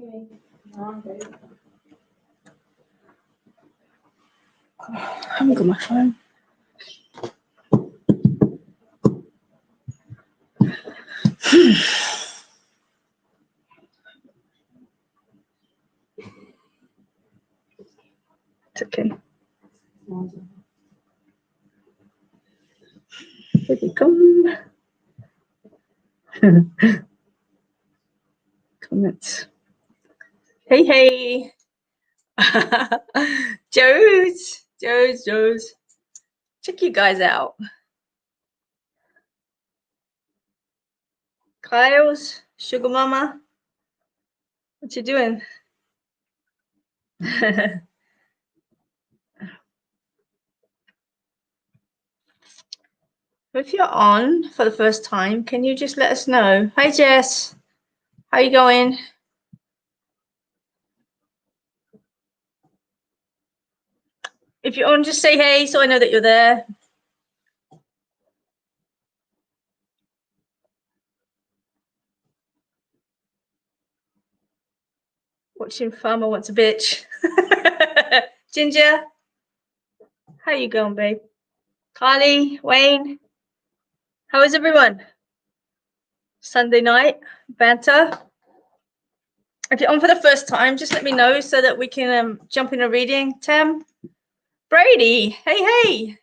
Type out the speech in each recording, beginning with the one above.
I haven't got my phone. It's okay. Here they come. Comments. Hey. Joes. Check you guys out. Kyle's, Sugar Mama. What you doing? If you're on for the first time, can you just let us know? Hi, Jess. How you going? If you're on, just say hey so I know that you're there. Watching Farmer Wants a Bitch. Ginger, how you going, babe? Carly, Wayne, how is everyone? Sunday night banter. If you're on for the first time, just let me know so that we can jump in a reading. Tam, Brady, hey.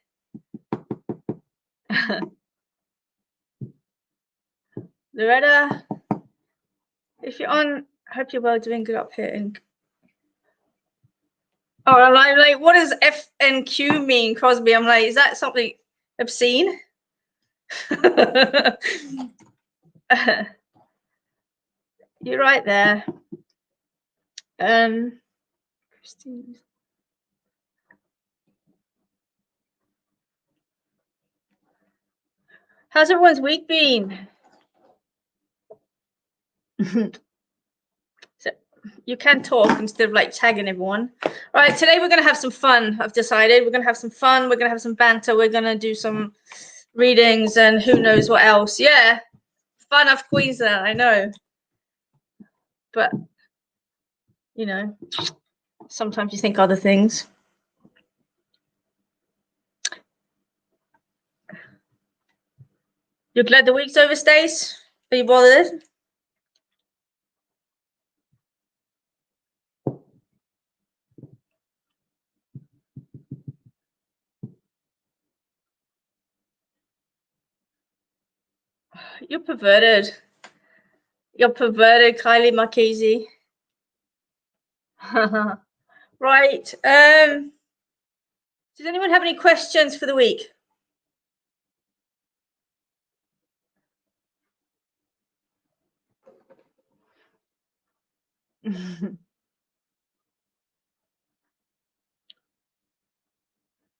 Loretta, if you're on, I hope you're well, doing good up here. And I'm like, what does F and Q mean, Crosby? I'm like, is that something obscene? You're right there. Christine. How's everyone's week been? So you can talk instead of like tagging everyone. All right, today we're going to have some fun. I've decided we're going to have some fun. We're going to have some banter. We're going to do some readings and who knows what else. Yeah, fun of Queensland, I know. But, you know, sometimes you think other things. You're glad the week's over, Stace? Are you bothered? You're perverted. You're perverted, Kylie Marchese. Right. Does anyone have any questions for the week?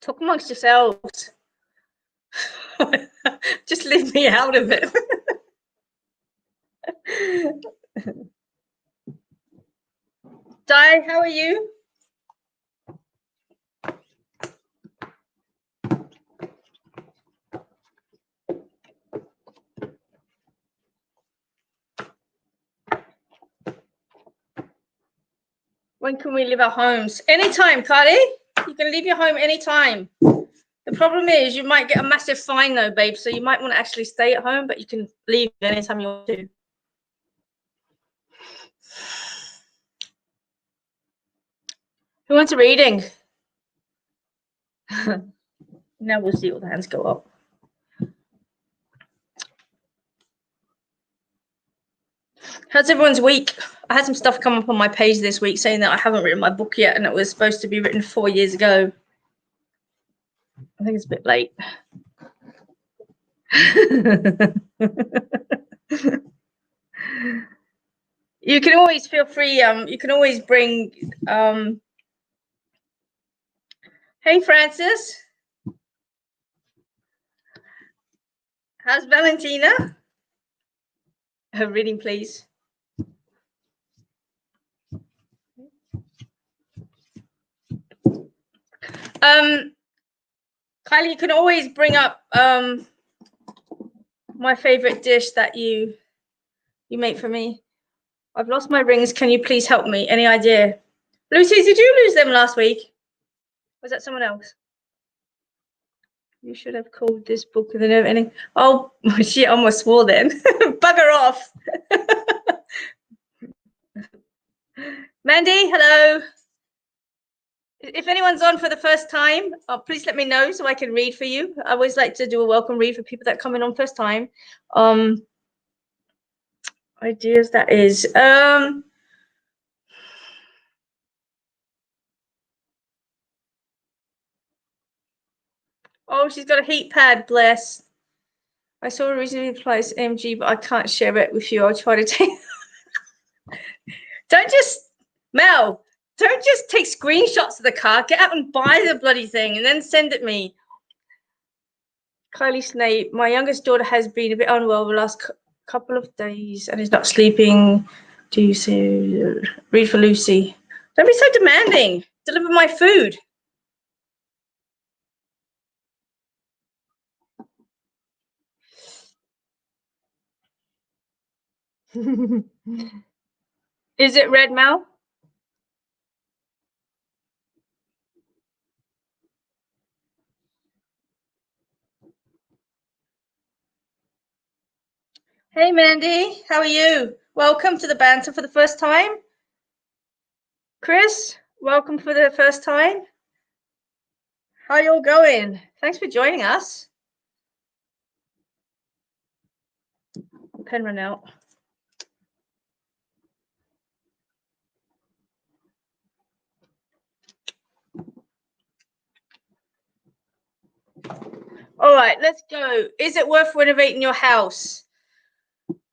Talk amongst yourselves. Just leave me out of it. Di, how are you? When can we leave our homes? Anytime, Carly. You can leave your home anytime. The problem is you might get a massive fine though, babe. So you might want to actually stay at home, but you can leave anytime you want to. Who wants a reading? Now we'll see all the hands go up. How's everyone's week? I had some stuff come up on my page this week saying that I haven't written my book yet and it was supposed to be written 4 years ago. I think it's a bit late. You can always feel free. You can always bring. Hey, Francis. How's Valentina? Her reading, please. Kylie, you can always bring up my favorite dish that you make for me. I've lost my rings. Can you please help me? Any idea? Lucy, did you lose them last week? Was that someone else? You should have called this book with an ending. Oh, she almost swore then. Bugger off. Mandy, hello. If anyone's on for the first time, please let me know so I can read for you. I always like to do a welcome read for people that come in on first time. Ideas, that is. Oh, she's got a heat pad, bless. I saw a recently applies MG, but I can't share it with you. I'll try to take. Don't just, Mel, don't just take screenshots of the car. Get out and buy the bloody thing and then send it me. Kylie Snape, my youngest daughter has been a bit unwell the last couple of days and is not sleeping. Do you see? Read for Lucy. Don't be so demanding. Deliver my food. Is it red, Mel? Hey, Mandy. How are you? Welcome to the banter for the first time. Chris, welcome for the first time. How you all going? Thanks for joining us. Pen run out. All right, let's go. Is it worth renovating your house?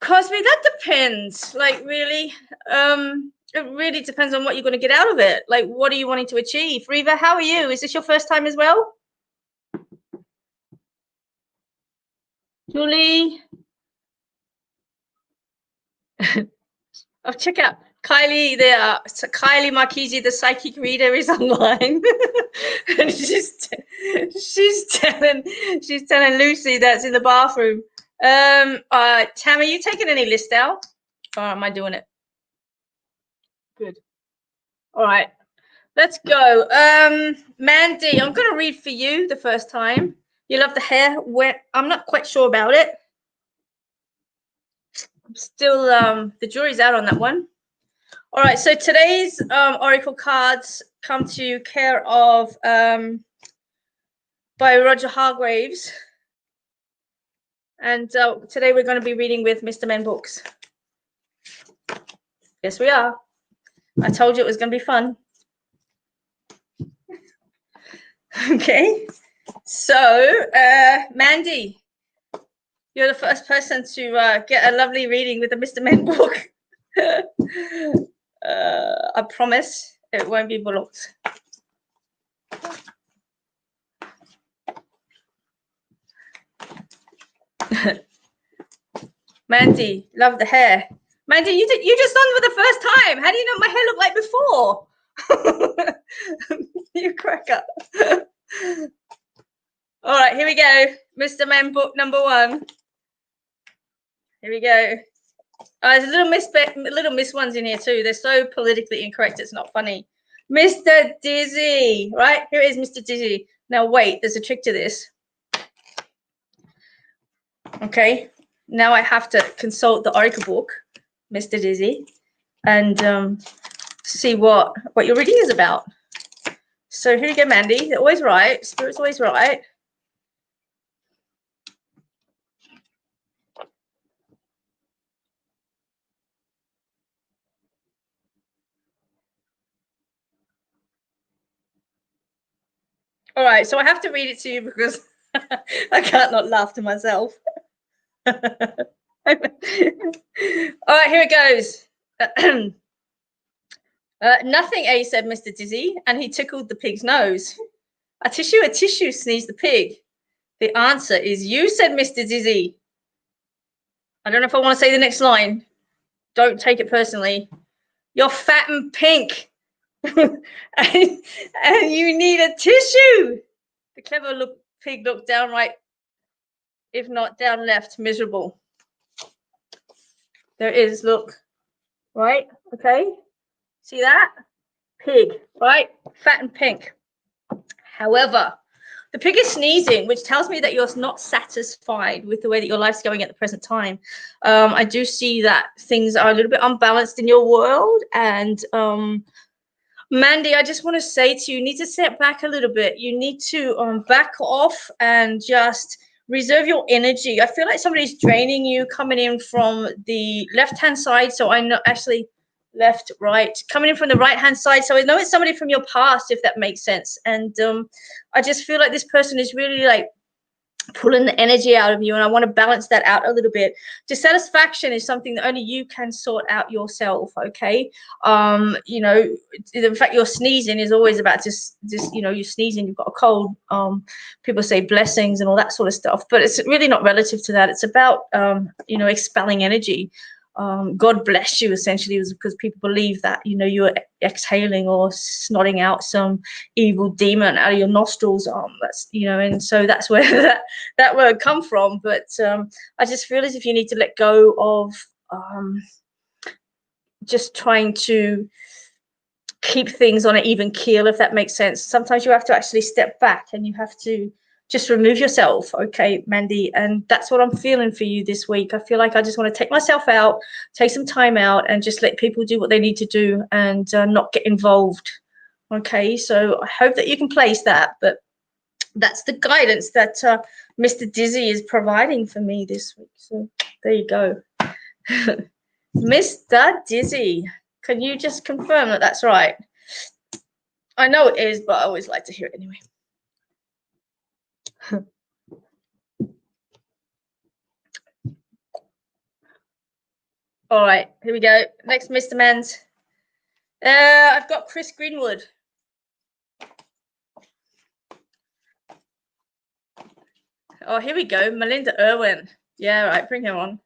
Cosby, that depends. Like, really, it really depends on what you're going to get out of it. Like, what are you wanting to achieve? Reva, how are you? Is this your first time as well? Julie? Oh, check out Kylie. Kylie Marchese, the psychic reader, is online, and she's telling Lucy that's in the bathroom. Tam, are you taking any list out, or am I doing it? Good. All right, let's go. Mandy, I'm going to read for you the first time. You love the hair. I'm not quite sure about it. I'm still, the jury's out on that one. All right, so today's oracle cards come to care of by Roger Hargraves. And today we're going to be reading with Mr. Men Books. Yes, we are. I told you it was going to be fun. Okay, so Mandy, you're the first person to get a lovely reading with the Mr. Men book. I promise it won't be blocked. Mandy, love the hair. Mandy, you just done for the first time. How do you know my hair looked like before? You crack up. All right, here we go. Mr. Men book number 1. Here we go. There's little miss ones in here too. They're so politically incorrect, it's not funny. Mr. Dizzy, right? Here it is, Mr. Dizzy. Now wait, there's a trick to this. Okay, now I have to consult the oracle book, Mr. Dizzy, and see what your reading is about. So here you go, Mandy. They're always right. Spirit's always right. All right, so I have to read it to you because I can't not laugh to myself. All right, here it goes. Nothing, A, said Mr. Dizzy, and he tickled the pig's nose. A tissue, sneezed the pig. The answer is you, said Mr. Dizzy. I don't know if I want to say the next line. Don't take it personally. You're fat and pink. and you need a tissue. The clever pig looked downright, if not down left, miserable. There it is, look. right? Okay, see that? Pig, right? Fat and pink. However, the pig is sneezing, which tells me that you're not satisfied with the way that your life's going at the present time. I do see that things are a little bit unbalanced in your world. And Mandy, I just want to say to you, you need to step back a little bit. You need to back off and just reserve your energy. I feel like somebody's draining you coming in from the left-hand side. So I know, actually, left, right, coming in from the right-hand side. So I know it's somebody from your past, if that makes sense. And I just feel like this person is really like pulling the energy out of you, and I want to balance that out a little bit. Dissatisfaction is something that only you can sort out yourself. Okay, you know, the fact you're sneezing is always about just you know, you're sneezing, you've got a cold. People say blessings and all that sort of stuff, but it's really not relative to that. It's about you know, expelling energy. God bless you, essentially, is because people believe that, you know, you're exhaling or snotting out some evil demon out of your nostrils. That's, you know, and so that's where that word come from. But I just feel as if you need to let go of just trying to keep things on an even keel, if that makes sense. Sometimes you have to actually step back and you have to just remove yourself. Okay, Mandy, and that's what I'm feeling for you this week. I feel like I just want to take myself out, take some time out, and just let people do what they need to do and not get involved. Okay, so I hope that you can place that, but that's the guidance that Mr. Dizzy is providing for me this week. So there you go. Mr. Dizzy, can you just confirm that that's right? I know it is, but I always like to hear it anyway. All right, here we go. Next, Mr. Men's. I've got Chris Greenwood. Oh, here we go. Melinda Irwin. Yeah, right, bring him on.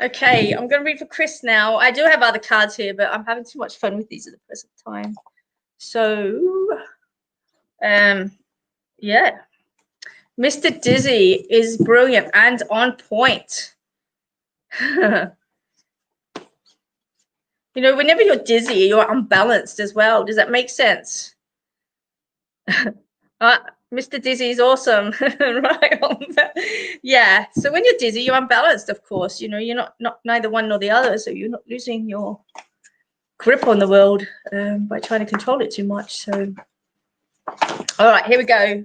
Okay, I'm going to read for Chris now. I do have other cards here, but I'm having too much fun with these at the present time. So, yeah. Mr. Dizzy is brilliant and on point. You know, whenever you're dizzy, you're unbalanced as well. Does that make sense? Mr. Dizzy is awesome. Right on. Yeah. So when you're dizzy, you're unbalanced, of course. You know, you're not neither one nor the other. So you're not losing your grip on the world by trying to control it too much. So, all right, here we go.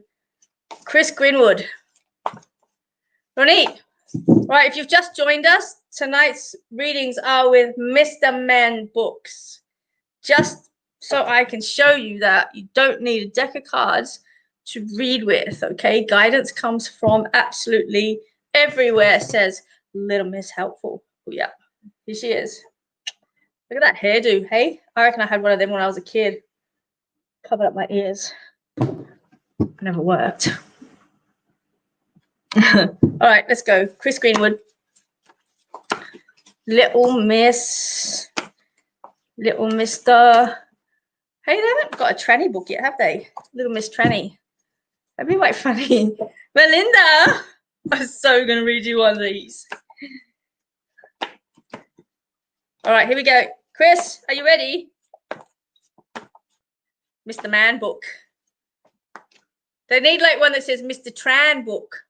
Chris Greenwood. Ronit. Right, if you've just joined us, tonight's readings are with Mr. Men books. Just so I can show you that you don't need a deck of cards to read with, okay? Guidance comes from absolutely everywhere. It says Little Miss Helpful. Oh, yeah, here she is. Look at that hairdo, hey? I reckon I had one of them when I was a kid. Covered up my ears. Never worked. All right, let's go. Chris Greenwood. Little Miss, Little Mr. Hey, they haven't got a tranny book yet, have they? Little Miss Tranny. That'd be quite funny. Melinda, I'm so going to read you one of these. All right, here we go. Chris, are you ready? Mr. Man book. They need like one that says Mr. Tran book.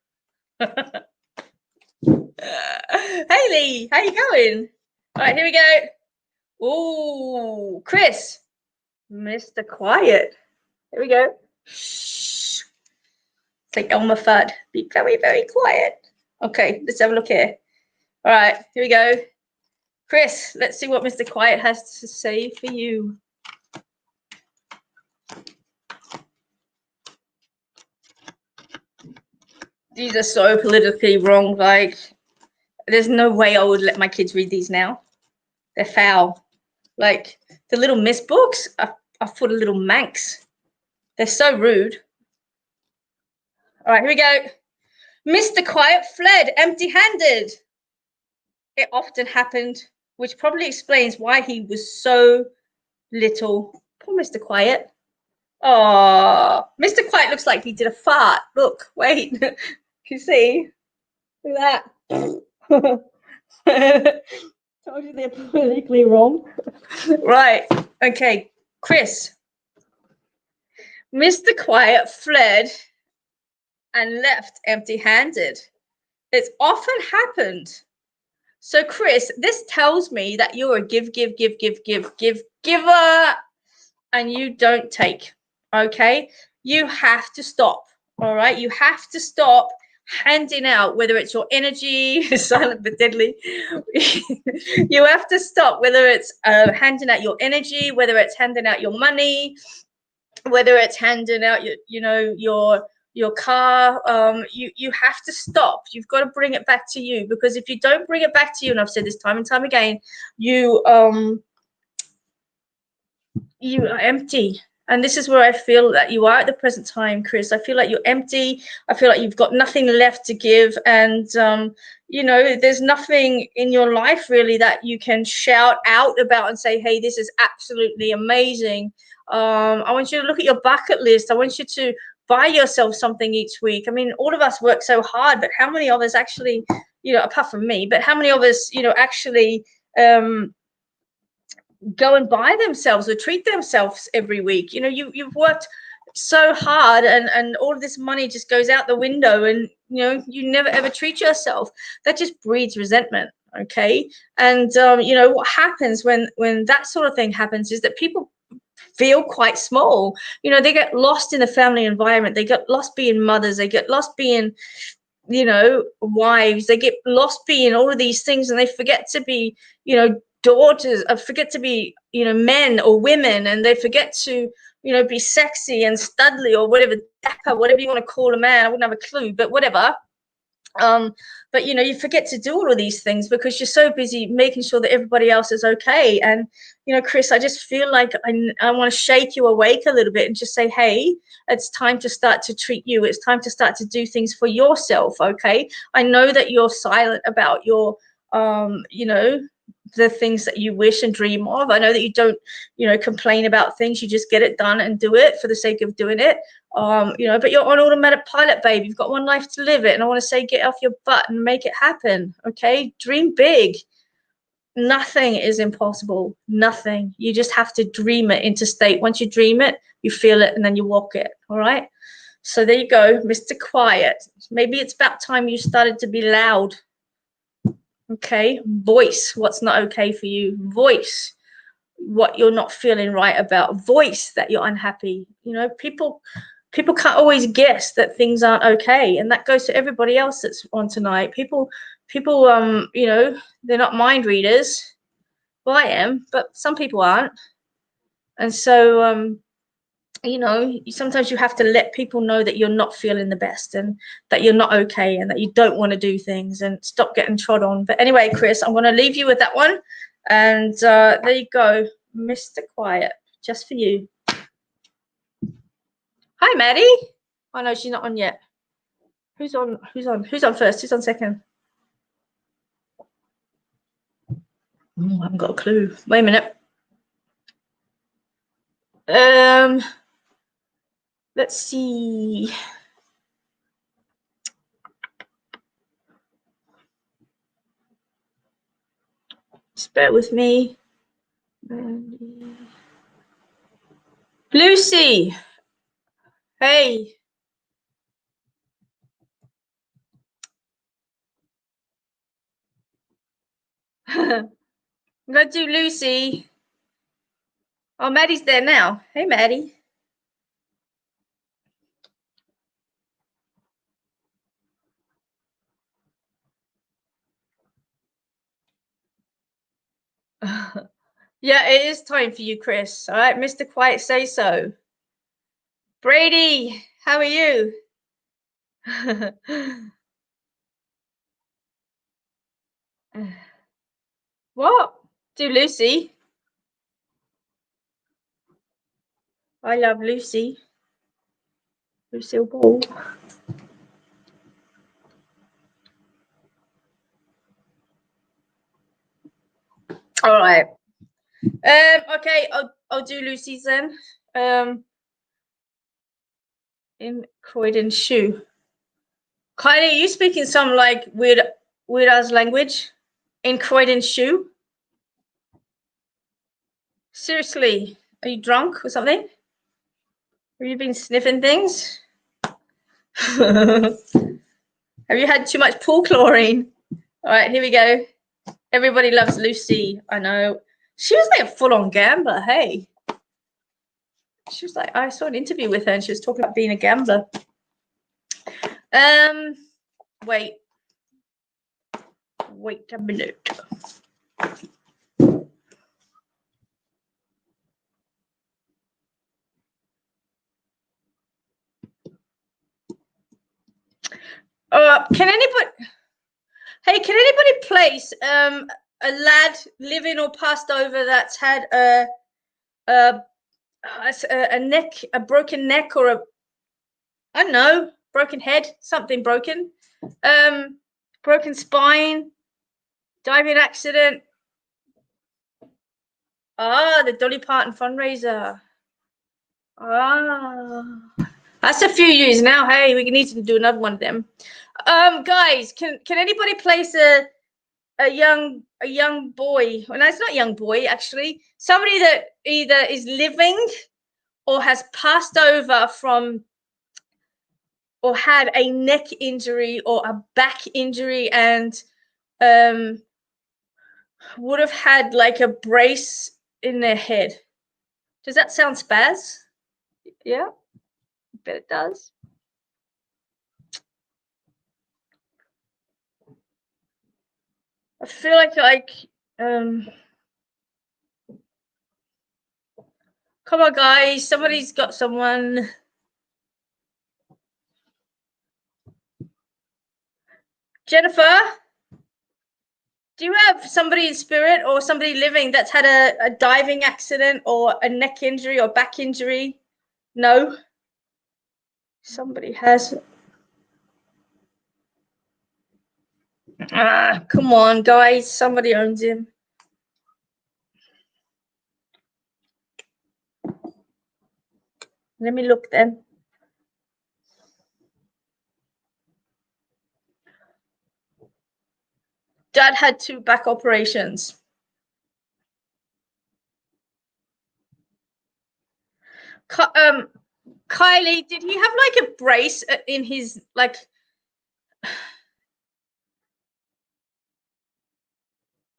Haley, how you going? All right, here we go. Ooh, Chris, Mr. Quiet. Here we go. Shh. It's like Elmer Fudd. Be very, very quiet. Okay, let's have a look here. All right, here we go. Chris, let's see what Mr. Quiet has to say for you. These are so politically wrong. Like, there's no way I would let my kids read these now. They're foul. Like, the Little Miss books are for the little Manx. They're so rude. All right, here we go. Mr. Quiet fled empty-handed. It often happened, which probably explains why he was so little. Poor Mr. Quiet. Oh, Mr. Quiet looks like he did a fart. Look, wait. Can you see? Look at that. Told you they're politically wrong. Right. Okay. Chris. Mr. Quiet fled and left empty-handed. It's often happened. So, Chris, this tells me that you're a giver, and you don't take. Okay? You have to stop. All right? You have to stop handing out, whether it's your energy, silent but deadly. You have to stop, whether it's handing out your energy, whether it's handing out your money, whether it's handing out your car. You have to stop. You've got to bring it back to you, because if you don't bring it back to you, and I've said this time and time again, you are empty. And this is where I feel that you are at the present time, Chris. I feel like you're empty. I feel like you've got nothing left to give. And, there's nothing in your life really that you can shout out about and say, hey, this is absolutely amazing. I want you to look at your bucket list. I want you to buy yourself something each week. I mean, all of us work so hard, but how many of us actually, apart from me, but how many of us, actually go and buy themselves or treat themselves every week? You've worked so hard, and all of this money just goes out the window, and you never ever treat yourself. That just breeds resentment. Okay. And what happens when that sort of thing happens is that people feel quite small. They get lost in the family environment, they get lost being mothers, they get lost being wives, they get lost being all of these things, and they forget to be daughters, forget to be men or women, and they forget to be sexy and studly or whatever, dapper, whatever you want to call a man. I wouldn't have a clue, but whatever. But you forget to do all of these things because you're so busy making sure that everybody else is okay. And Chris, I just feel like I want to shake you awake a little bit and just say, hey, it's time to start to treat you. It's time to start to do things for yourself. Okay. I know that you're silent about your the things that you wish and dream of. I know that you don't complain about things. You just get it done and do it for the sake of doing it. But you're on automatic pilot, babe. You've got one life to live it. And I want to say, get off your butt and make it happen. Okay. Dream big. Nothing is impossible. Nothing. You just have to dream it into state. Once you dream it, you feel it, and then you walk it. All right. So there you go, Mr. Quiet. Maybe it's about time you started to be loud. Okay. Voice what's not okay for you. Voice what you're not feeling right about. Voice that you're unhappy. People can't always guess that things aren't okay, and that goes to everybody else that's on tonight. People they're not mind readers. Well, I am, but some people aren't. And so sometimes you have to let people know that you're not feeling the best, and that you're not okay, and that you don't want to do things, and stop getting trod on. But anyway, Chris, I'm going to leave you with that one. And there you go, Mr. Quiet, just for you. Hi, Maddie. Oh no, she's not on yet. Who's on first? Who's on second? I haven't got a clue. Wait a minute. Let's see. Just bear with me. Lucy. Hey. I'm going to do Lucy. Oh, Maddie's there now. Hey, Maddie. Yeah, it is time for you, Chris. All right, Mr. Quiet, say so. Brady, how are you? What? Do Lucy. I love Lucy. Lucille Ball. All right. Okay, I'll do Lucy's then. In Croydon shoe. Kylie, are you speaking some like weird ass language? In Croydon shoe? Seriously, are you drunk or something? Have you been sniffing things? Have you had too much pool chlorine? All right, here we go. Everybody loves Lucy. I know. She was like a full-on gambler, hey. She was like, I saw an interview with her and she was talking about being a gambler. Wait a minute. Can anybody place a lad living or passed over that's had a broken neck, or I don't know, broken head, something broken, broken spine, diving accident? The Dolly Parton fundraiser. That's a few years now. Hey, we need to do another one of them. Guys, can anybody place a young boy? Well, no, it's not a young boy, actually. Somebody that either is living or has passed over from, or had a neck injury or a back injury, and would have had like a brace in their head. Does that sound spaz? Yeah, I bet it does. I feel like come on, guys, somebody's got someone. Jennifer, do you have somebody in spirit or somebody living that's had a diving accident or a neck injury or back injury? No? Somebody has. Come on, guys. Somebody owns him. Let me look then. Dad had 2 back operations. Kylie, did he have like a brace in his, like,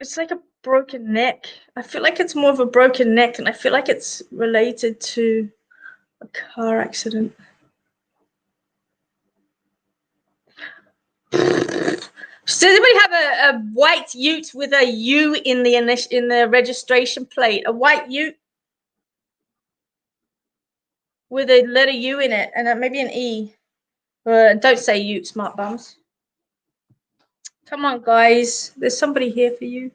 it's like a broken neck. I feel like it's more of a broken neck, and I feel like it's related to a car accident. Does anybody have a white ute with a U in the registration plate? A white ute with a letter U in it, and maybe an E. Don't say ute, smart bums. Come on, guys. There's somebody here for you.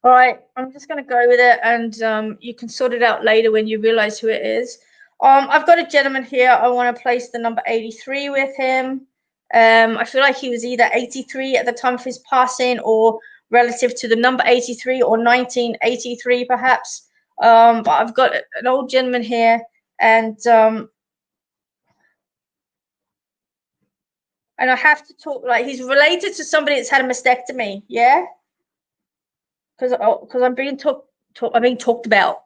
All right, I'm just going to go with it, and you can sort it out later when you realize who it is. I've got a gentleman here. I want to place the number 83 with him. I feel like he was either 83 at the time of his passing, or relative to the number 83, or 1983 perhaps. But I've got an old gentleman here, and I have to talk, like, he's related to somebody that's had a mastectomy, yeah? Because I'm being talked about.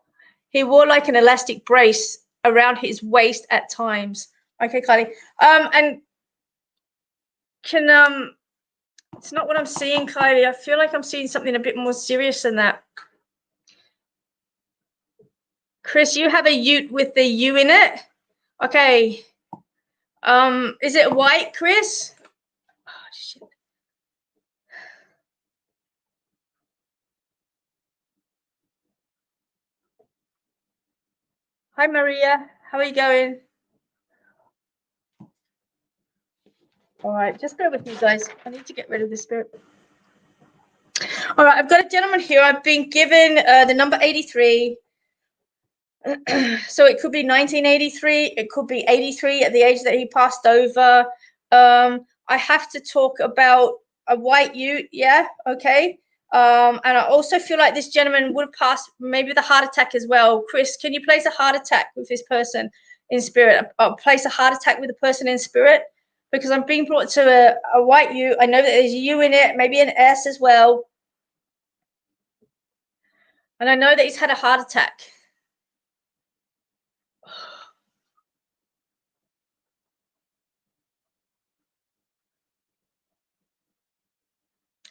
He wore like an elastic brace around his waist at times. Okay, Kylie. And can it's not what I'm seeing, Kylie. I feel like I'm seeing something a bit more serious than that. Chris, you have a ute with the U in it. Okay. Is it white, Chris? Oh, shit. Hi, Maria. How are you going? All right, just bear with me, guys. I need to get rid of this spirit. All right, I've got a gentleman here. I've been given the number 83. So it could be 1983. It could be 83 at the age that he passed over. I have to talk about a white ute. Yeah, okay. And I also feel like this gentleman would pass maybe the heart attack as well. Chris, can you place a heart attack with this person in spirit? I'll place a heart attack with the person in spirit, because I'm being brought to a white U. I know that there's a U in it, maybe an S as well. And I know that he's had a heart attack.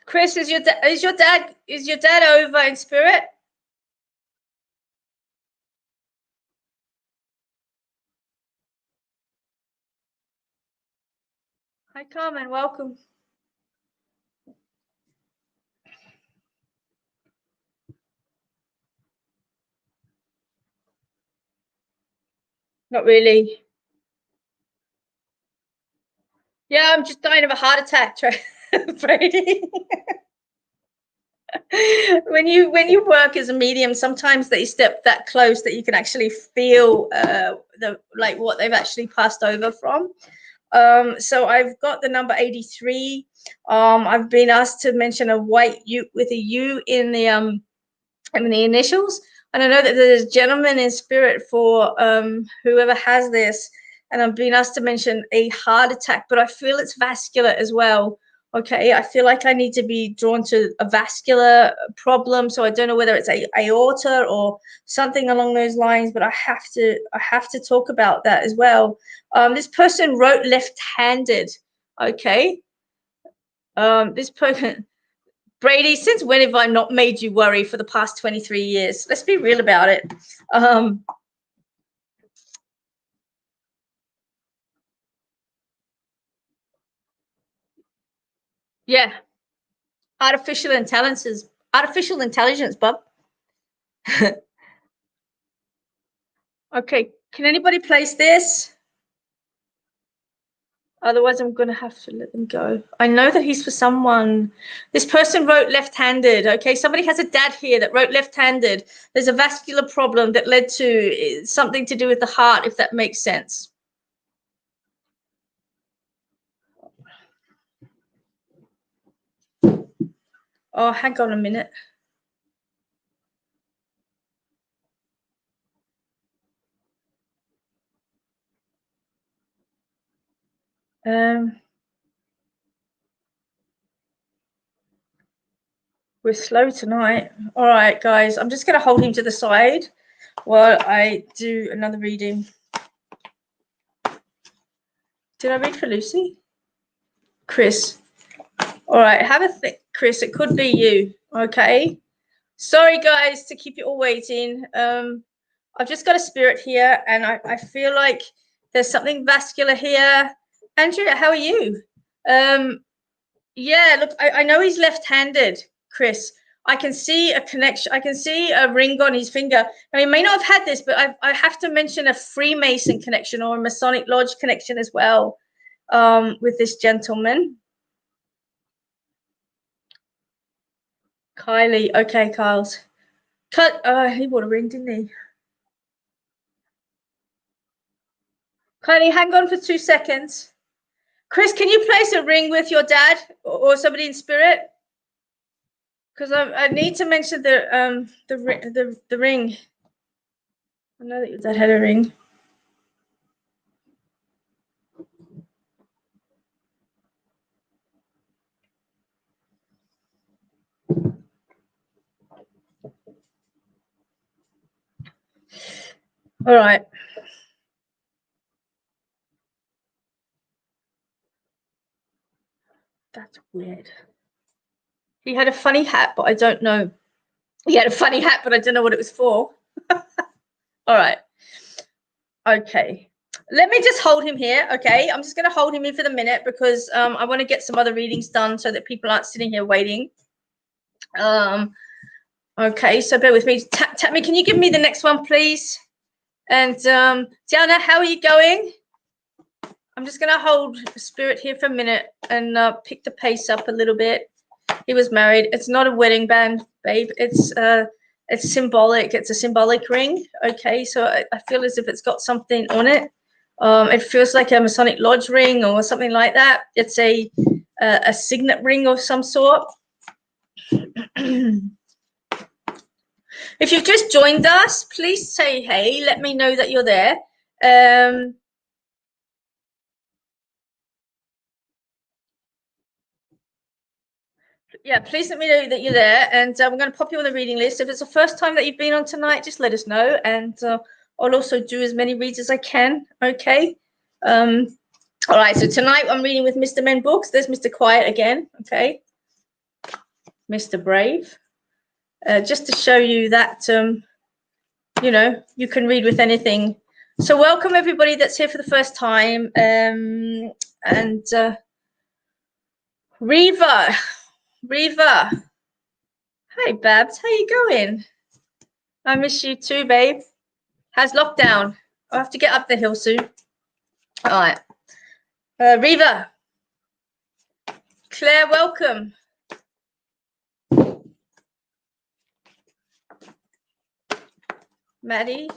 Chris, is your dad over in spirit? Hi, Carmen. Welcome. Not really. Yeah, I'm just dying of a heart attack, Brady. when you work as a medium, sometimes they step that close that you can actually feel what they've actually passed over from. So I've got the number 83. I've been asked to mention a white U with a U in the initials, and I know that there's a gentleman in spirit for whoever has this, and I've been asked to mention a heart attack, but I feel it's vascular as well. Okay, I feel like I need to be drawn to a vascular problem, so I don't know whether it's a aorta or something along those lines, but I have to talk about that as well. This person wrote left-handed. Okay, this person. Brady, since when have I not made you worry for the past 23 years? Let's be real about it. Yeah, artificial intelligence, bub. Okay, can anybody place this? Otherwise, I'm going to have to let them go. I know that he's for someone. This person wrote left-handed. Okay, somebody has a dad here that wrote left-handed. There's a vascular problem that led to something to do with the heart, if that makes sense. Oh, hang on a minute. We're slow tonight. All right, guys, I'm just going to hold him to the side while I do another reading. Did I read for Lucy? Chris. All right, have a think, Chris. It could be you. Okay. Sorry, guys, to keep you all waiting. I've just got a spirit here, and I feel like there's something vascular here. Andrea, how are you? Yeah, look, I know he's left-handed, Chris. I can see a connection. I can see a ring on his finger. Now, he may not have had this, but I have to mention a Freemason connection or a Masonic Lodge connection as well with this gentleman. Kylie. Okay, Kyle's. He bought a ring, didn't he? Kylie, hang on for 2 seconds. Chris, can you place a ring with your dad or somebody in spirit? Because I need to mention the ring. I know that your dad had a ring. All right. That's weird. He had a funny hat, but I don't know. He had a funny hat, but I don't know what it was for. All right. Okay. Let me just hold him here. Okay. I'm just going to hold him in for the minute because I want to get some other readings done so that people aren't sitting here waiting. Okay. So bear with me. Tammy, can you give me the next one, please? And Diana, how are you going? I'm just going to hold spirit here for a minute and pick the pace up a little bit. He was married. It's not a wedding band, babe. It's symbolic. It's a symbolic ring. Okay, so I feel as if it's got something on it. It feels like a Masonic Lodge ring or something like that. It's a signet ring of some sort. If you've just joined us, please say hey. Let me know that you're there. Yeah, please let me know that you're there, and I'm going to pop you on the reading list. If it's the first time that you've been on tonight, just let us know, and I'll also do as many reads as I can. Okay. All right. So tonight I'm reading with Mr. Men Books. There's Mr. Quiet again. Okay. Mr. Brave. Just to show you that you know, you can read with anything. So welcome everybody that's here for the first time. And Reva. Hi, Babs. How you going? I miss you too, babe. How's lockdown? I'll have to get up the hill soon. All right. Reva. Claire, welcome. Maddie.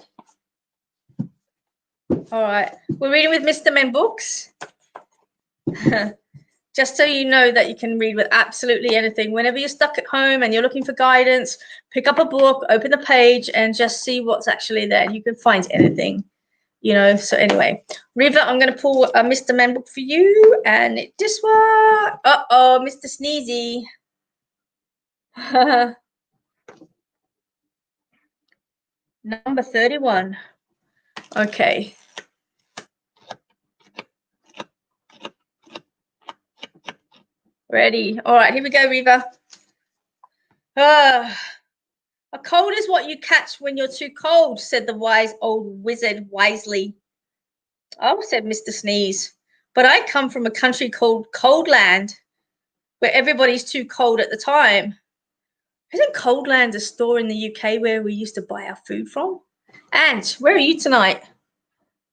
All right. We're reading with Mr. Men Books. Just so you know that you can read with absolutely anything. Whenever you're stuck at home and you're looking for guidance, pick up a book, open the page, and just see what's actually there. You can find anything, you know. So anyway, Riva, I'm going to pull a Mr. Men Book for you. And this one, uh-oh, Mr. Sneezy. Number 31. Okay. Ready. All right, here we go, Riva. A cold is what you catch when you're too cold, said the wise old wizard wisely. Oh, said Mr. Sneeze, but I come from a country called Coldland, where everybody's too cold at the time. Isn't Coldland a store in the UK where we used to buy our food from? And where are you tonight?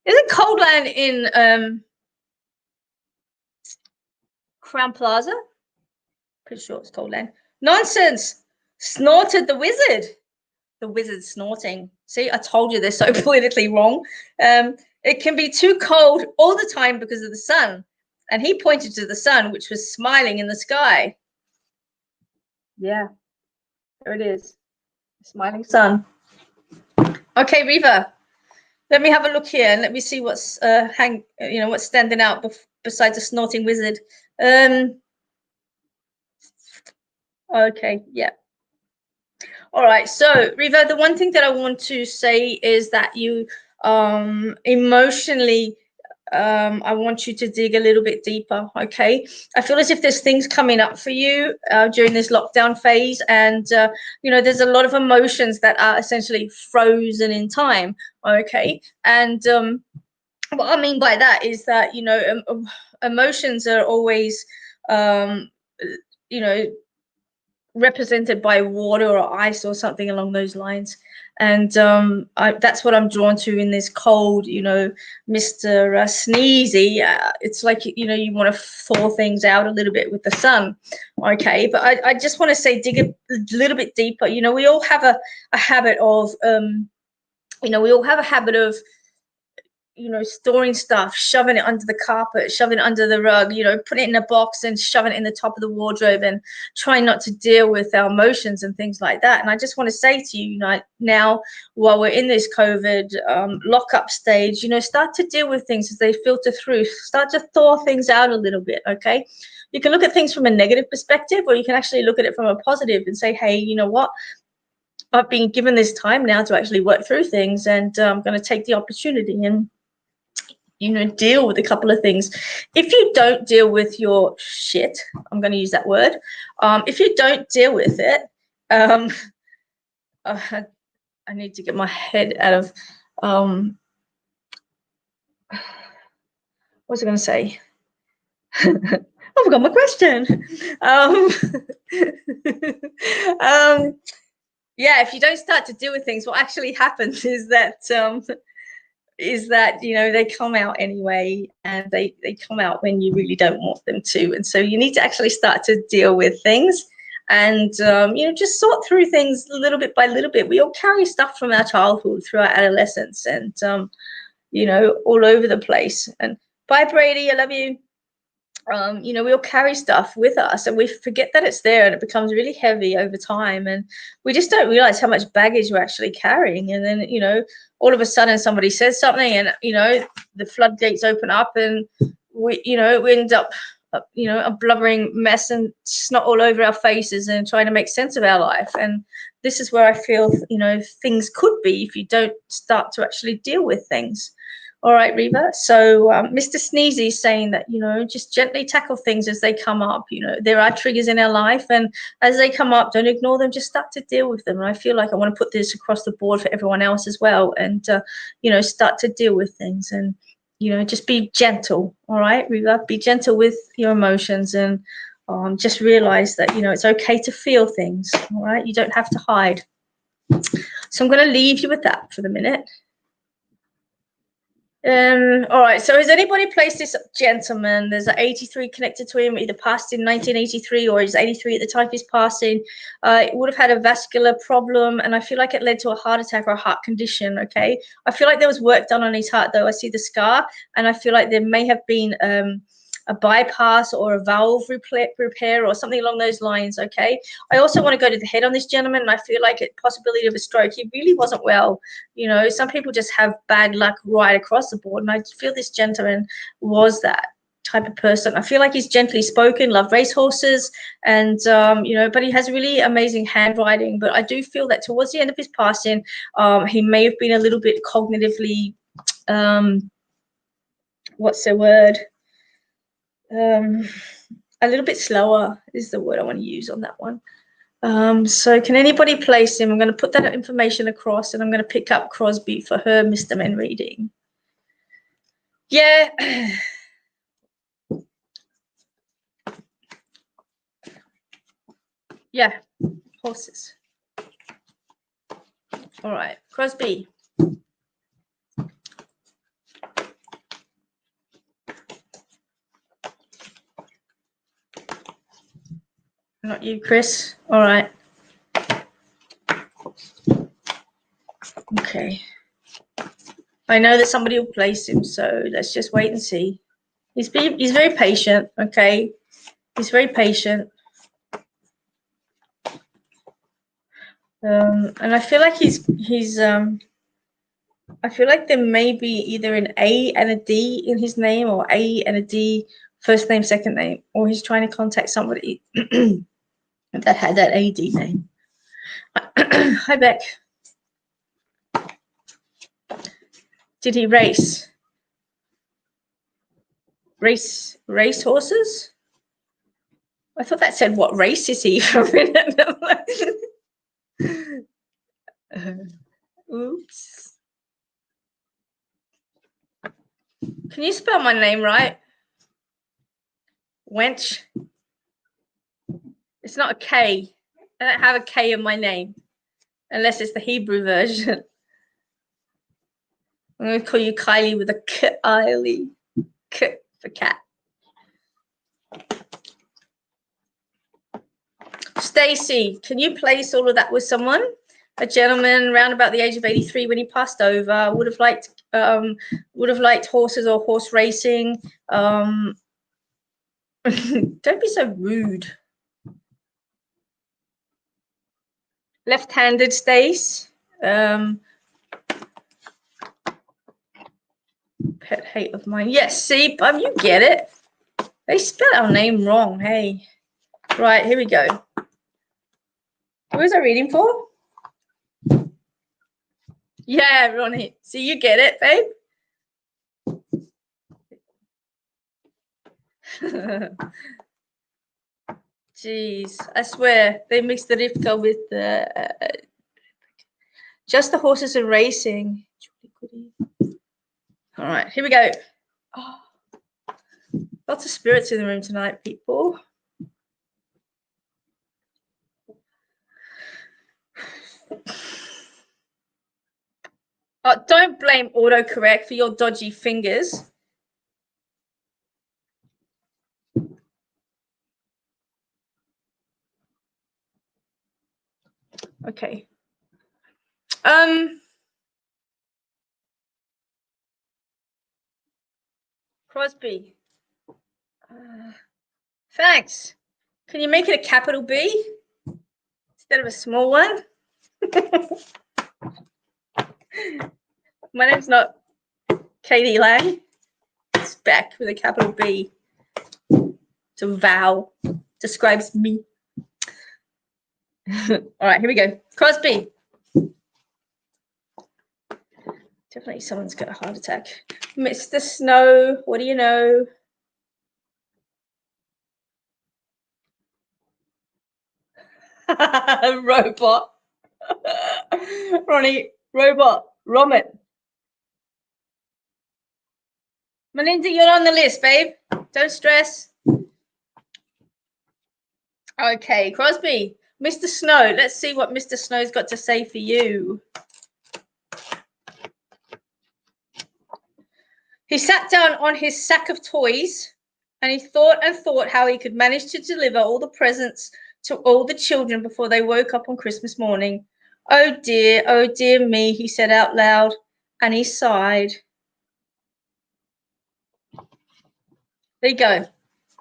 Isn't Coldland in Crown Plaza? Pretty sure it's Coldland. Nonsense, snorted the wizard. The wizard snorting. See, I told you they're so politically wrong. It can be too cold all the time because of the sun. And he pointed to the sun, which was smiling in the sky. Yeah, there it is. Smiling sun. Okay, Riva, let me have a look here and let me see what's what's standing out besides a snorting wizard. Okay, yeah. All right, so Riva, the one thing that I want to say is that you emotionally, I want you to dig a little bit deeper, okay? I feel as if there's things coming up for you during this lockdown phase, and you know, there's a lot of emotions that are essentially frozen in time, okay? And what I mean by that is that, you know, emotions are always, you know, represented by water or ice or something along those lines, and that's what I'm drawn to in this cold, you know, Mr. Sneezy. It's like, you know, you want to thaw things out a little bit with the sun, okay? But I just want to say, dig a little bit deeper. You know, we all have a habit of you know, we all have a habit of, you know, storing stuff, shoving it under the carpet, shoving it under the rug, you know, putting it in a box and shoving it in the top of the wardrobe, and trying not to deal with our emotions and things like that. And I just want to say to you, you know, now while we're in this COVID lockup stage, you know, start to deal with things as they filter through. Start to thaw things out a little bit, okay? You can look at things from a negative perspective, or you can actually look at it from a positive and say, hey, you know what? I've been given this time now to actually work through things, and I'm going to take the opportunity and, you know, deal with a couple of things. If you don't deal with your shit, I'm going to use that word. If you don't deal with it, I need to get my head out of, what was I going to say? I forgot my question. Yeah, if you don't start to deal with things, what actually happens is that, you know, they come out anyway, and they come out when you really don't want them to. And so you need to actually start to deal with things, and you know, just sort through things little bit by little bit. We all carry stuff from our childhood through our adolescence, and you know, all over the place. And bye, Brady, I love you. you know, we all carry stuff with us and we forget that it's there, and it becomes really heavy over time, and we just don't realize how much baggage we're actually carrying. And then, you know, all of a sudden somebody says something, and, you know, the floodgates open up, and we end up, you know, a blubbering mess and snot all over our faces and trying to make sense of our life. And this is where I feel, you know, things could be if you don't start to actually deal with things. All right, Reba. So Mr. Sneezy is saying that, you know, just gently tackle things as they come up. You know, there are triggers in our life, and as they come up, don't ignore them. Just start to deal with them. And I feel like I want to put this across the board for everyone else as well. And, you know, start to deal with things, and, you know, just be gentle. All right, Reba, be gentle with your emotions, and just realize that, you know, it's okay to feel things. All right, you don't have to hide. So I'm going to leave you with that for the minute. All right, so has anybody placed this gentleman? There's an 83 connected to him, either passed in 1983 or he's 83 at the time he's passing. It would have had a vascular problem, and I feel like it led to a heart attack or a heart condition. Okay, I feel like there was work done on his heart, though. I see the scar, and I feel like there may have been a bypass or a valve repair or something along those lines. Okay, I also want to go to the head on this gentleman, and I feel like a possibility of a stroke. He really wasn't well. You know, some people just have bad luck right across the board, and I feel this gentleman was that type of person. I feel like he's gently spoken, loved racehorses, and you know, but he has really amazing handwriting. But I do feel that towards the end of his passing, he may have been a little bit cognitively, what's the word? A little bit slower is the word I want to use on that one. So can anybody place him? I'm going to put that information across, and I'm going to pick up Crosby for her Mr. Men reading. Yeah. Yeah, horses. All right, Crosby. Not you, Chris. All right. Okay. I know that somebody will place him, so let's just wait and see. He's very patient. Okay, he's very patient. And I feel like I feel like there may be either an A and a D in his name, or A and a D, first name, second name, or he's trying to contact somebody that had that AD name. Hi, Beck. Did he race? Race horses? I thought that said, what race is he for a minute? Oops. Can you spell my name right? Wench. It's not a K. I don't have a K in my name, unless it's the Hebrew version. I'm going to call you Kylie with a Kylie. K for cat. Stacy, can you place all of that with someone? A gentleman around about the age of 83 when he passed over, would have liked horses or horse racing. Don't be so rude. Left-handed, Stace. Pet hate of mine. Yes, see, you get it. They spelled our name wrong. Hey, right, here we go. Who was I reading for? Yeah, Ronnie. See, you get it, babe. Jeez, I swear they mixed the Rivka with the just the horses and racing. All right, here we go. Oh, lots of spirits in the room tonight, people. Don't blame autocorrect for your dodgy fingers. Okay. Crosby. Thanks. Can you make it a capital B instead of a small one? My name's not Katie Lang. It's Bec with a capital B. It's a vowel. Describes me. All right, here we go. Crosby. Definitely someone's got a heart attack. Mr. Snow, what do you know? Robot. Ronnie, robot. Romet. Melinda, you're on the list, babe. Don't stress. Okay, Crosby. Mr. Snow. Let's see what Mr. Snow's got to say for you. He sat down on his sack of toys and he thought and thought how he could manage to deliver all the presents to all the children before they woke up on Christmas morning. Oh dear me, he said out loud, and he sighed. There you go.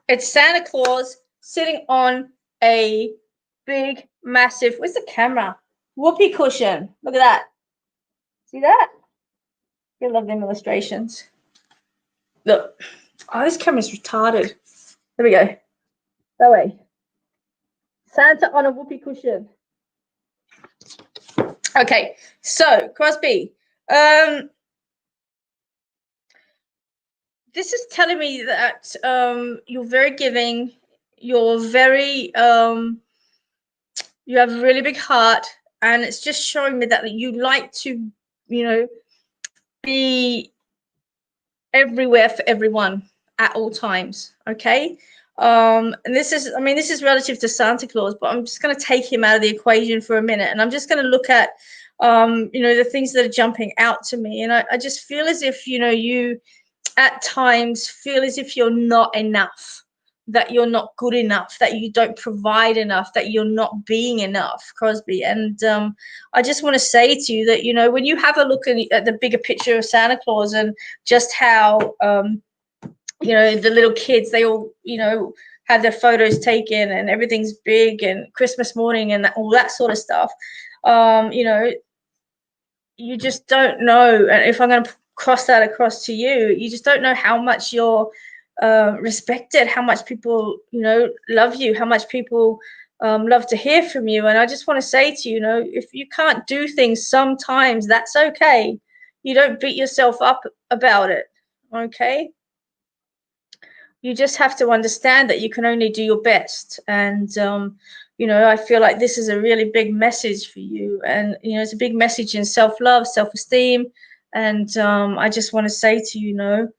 It's Santa Claus sitting on a big, massive, where's the camera? Whoopee cushion. Look at that. See that? I love them illustrations. Look. Oh, this camera's retarded. There we go. That way. Santa on a whoopee cushion. Okay, so Crosby. This is telling me that you're very giving. You're very you have a really big heart, and it's just showing me that you like to, be everywhere for everyone at all times. Okay. And this is relative to Santa Claus, but I'm just going to take him out of the equation for a minute, and I'm just going to look at the things that are jumping out to me, and I just feel as if you at times feel as if you're not enough, that you're not good enough, that you don't provide enough, that you're not being enough, Crosby. And I just want to say to you that, when you have a look at the bigger picture of Santa Claus and just how, the little kids, they all, have their photos taken and everything's big and Christmas morning and all that sort of stuff, you just don't know. And if I'm going to cross that across to you, you just don't know how much you're respected, how much people love you, how much people love to hear from you. And I just want to say to you, if you can't do things sometimes, that's okay. You don't beat yourself up about it. Okay, you just have to understand that you can only do your best. And I feel like this is a really big message for you, and it's a big message in self-love, self-esteem. And I just want to say to you,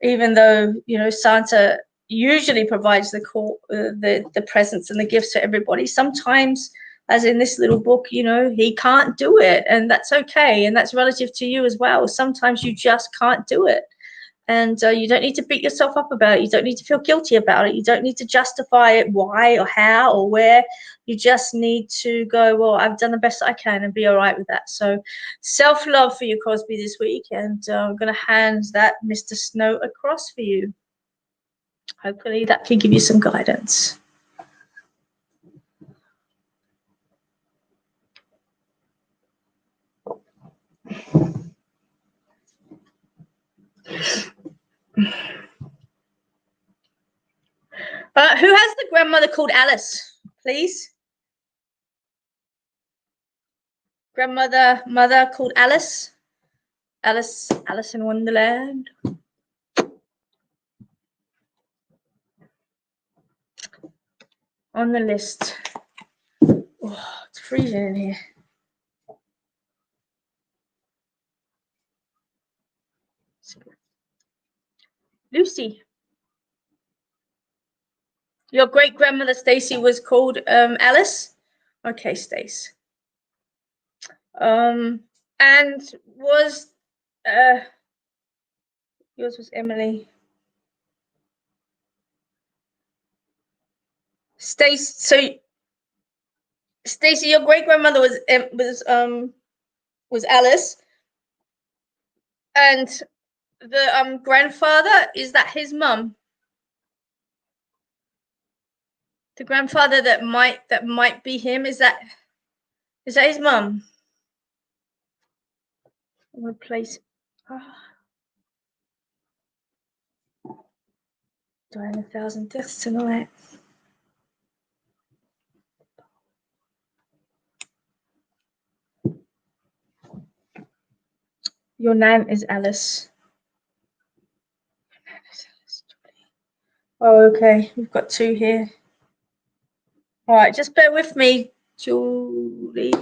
even though Santa usually provides the presents and the gifts for everybody, sometimes, as in this little book, he can't do it, and that's okay, and that's relative to you as well. Sometimes you just can't do it, and you don't need to beat yourself up about it. You don't need to feel guilty about it. You don't need to justify it, why or how or where. You just need to go, well, I've done the best I can, and be all right with that. So self-love for you, Crosby, this week. And I'm going to hand that Mr. Snow across for you. Hopefully that can give you some guidance. Who has the grandmother called Alice, please? Mother called Alice. Alice in Wonderland. On the list. Oh, it's freezing in here. Lucy. Your great grandmother Stacy was called Alice. Okay, Stace. And was yours was Emily. So Stacy, your great grandmother was Alice, and the grandfather, is that his mum? The grandfather that might be him, is that his mum? Replace. Dying 1,000 deaths tonight. Your nan is Alice. Oh, okay. We've got two here. All right, just bear with me, Julie.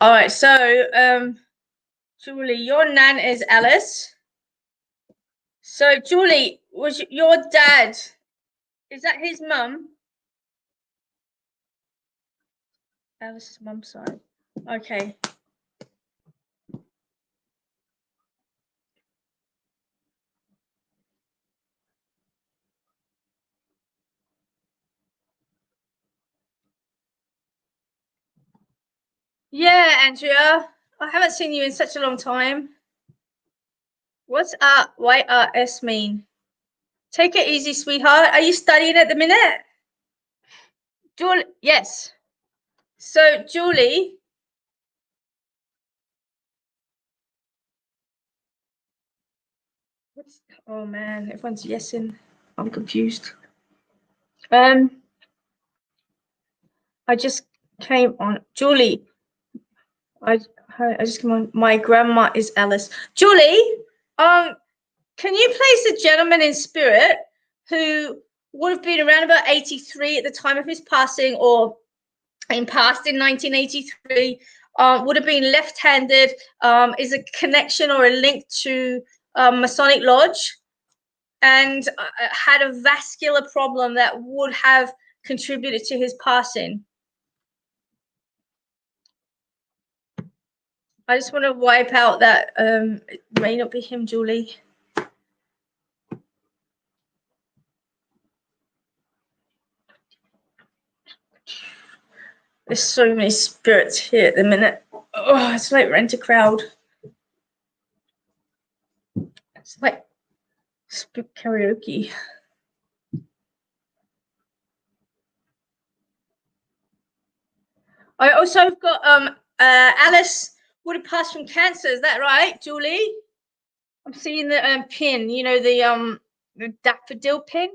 All right, so Julie, your nan is Alice. So Julie, was your dad? Is that his mum? Alice's mum, sorry. Okay. Yeah, Andrea. I haven't seen you in such a long time. What's YRS mean? Take it easy, sweetheart. Are you studying at the minute? Julie, yes. So, Julie. Oh man, everyone's yesing. I'm confused. I just came on. Julie. I just came on. My grandma is Alice. Julie, can you place a gentleman in spirit who would have been around about 83 at the time of his passing, or passed in 1983, would have been left-handed, is a connection or a link to Masonic Lodge, and had a vascular problem that would have contributed to his passing? I just want to wipe out that. It may not be him, Julie. There's so many spirits here at the minute. Oh, it's like Rent a Crowd. It's like spook karaoke. I also have got Alice would have passed from cancer. Is that right, Julie? I'm seeing the pin. You know, the daffodil pin.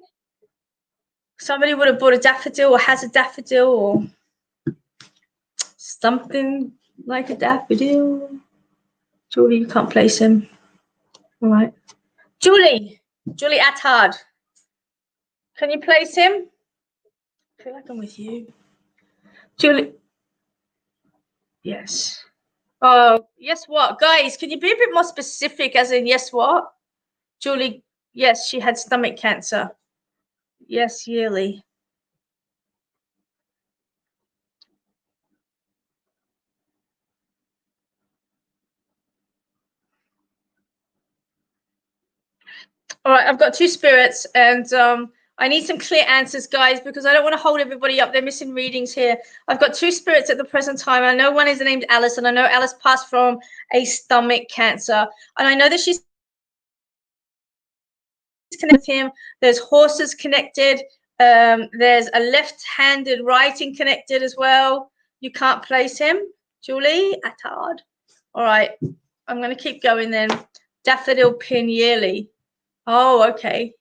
Somebody would have bought a daffodil or has a daffodil or something like a daffodil. Julie, you can't place him. All right. Julie Attard. Can you place him? I feel like I'm with you. Julie. Yes. Oh, yes, what? Guys, can you be a bit more specific, as in yes, what? Julie, yes, she had stomach cancer. Yes, yearly. All right, I've got two spirits, and I need some clear answers, guys, because I don't want to hold everybody up. They're missing readings here. I've got two spirits at the present time. I know one is named Alice, and I know Alice passed from a stomach cancer. And I know that she's connected with him. There's horses connected. There's a left-handed writing connected as well. You can't place him, Julie Attard. All right, I'm going to keep going then. Daffodil pin yearly. Oh, okay.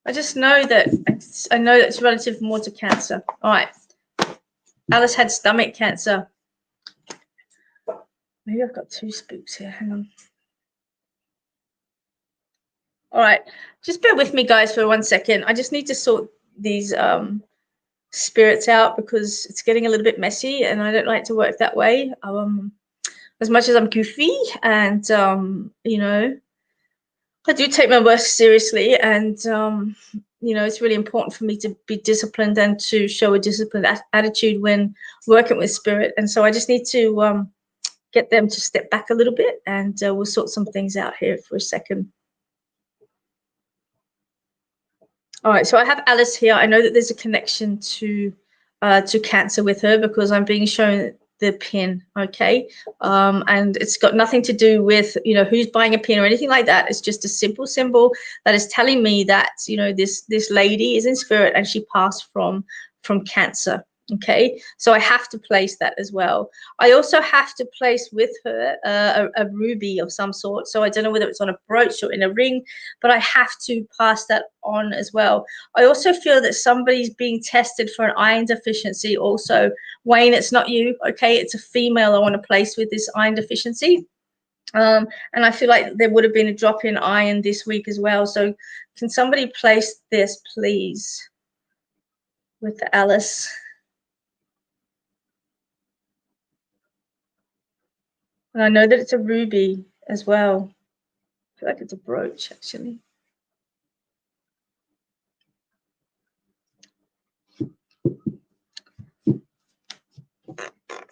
I just know that it's relative more to cancer. All right. Alice had stomach cancer. Maybe I've got two spooks here. Hang on. All right. Just bear with me, guys, for 1 second. I just need to sort these spirits out because it's getting a little bit messy, and I don't like to work that way. As much as I'm goofy, and you know, I do take my work seriously, and you know, it's really important for me to be disciplined and to show a disciplined attitude when working with spirit. And so I just need to get them to step back a little bit, and we'll sort some things out here for a second. All right, so I have Alice here. I know that there's a connection to cancer with her because I'm being shown the pin, okay? And it's got nothing to do with, you know, who's buying a pin or anything like that. It's just a simple symbol that is telling me that, you know, this lady is in spirit and she passed from cancer. Okay, so I have to place that as well. I also have to place with her a ruby of some sort. So I don't know whether it's on a brooch or in a ring, but I have to pass that on as well. I also feel that somebody's being tested for an iron deficiency also. Wayne, it's not you, okay? It's a female I want to place with this iron deficiency. And I feel like there would have been a drop in iron this week as well. So can somebody place this, please, with Alice? And I know that it's a ruby as well. I feel like it's a brooch, actually.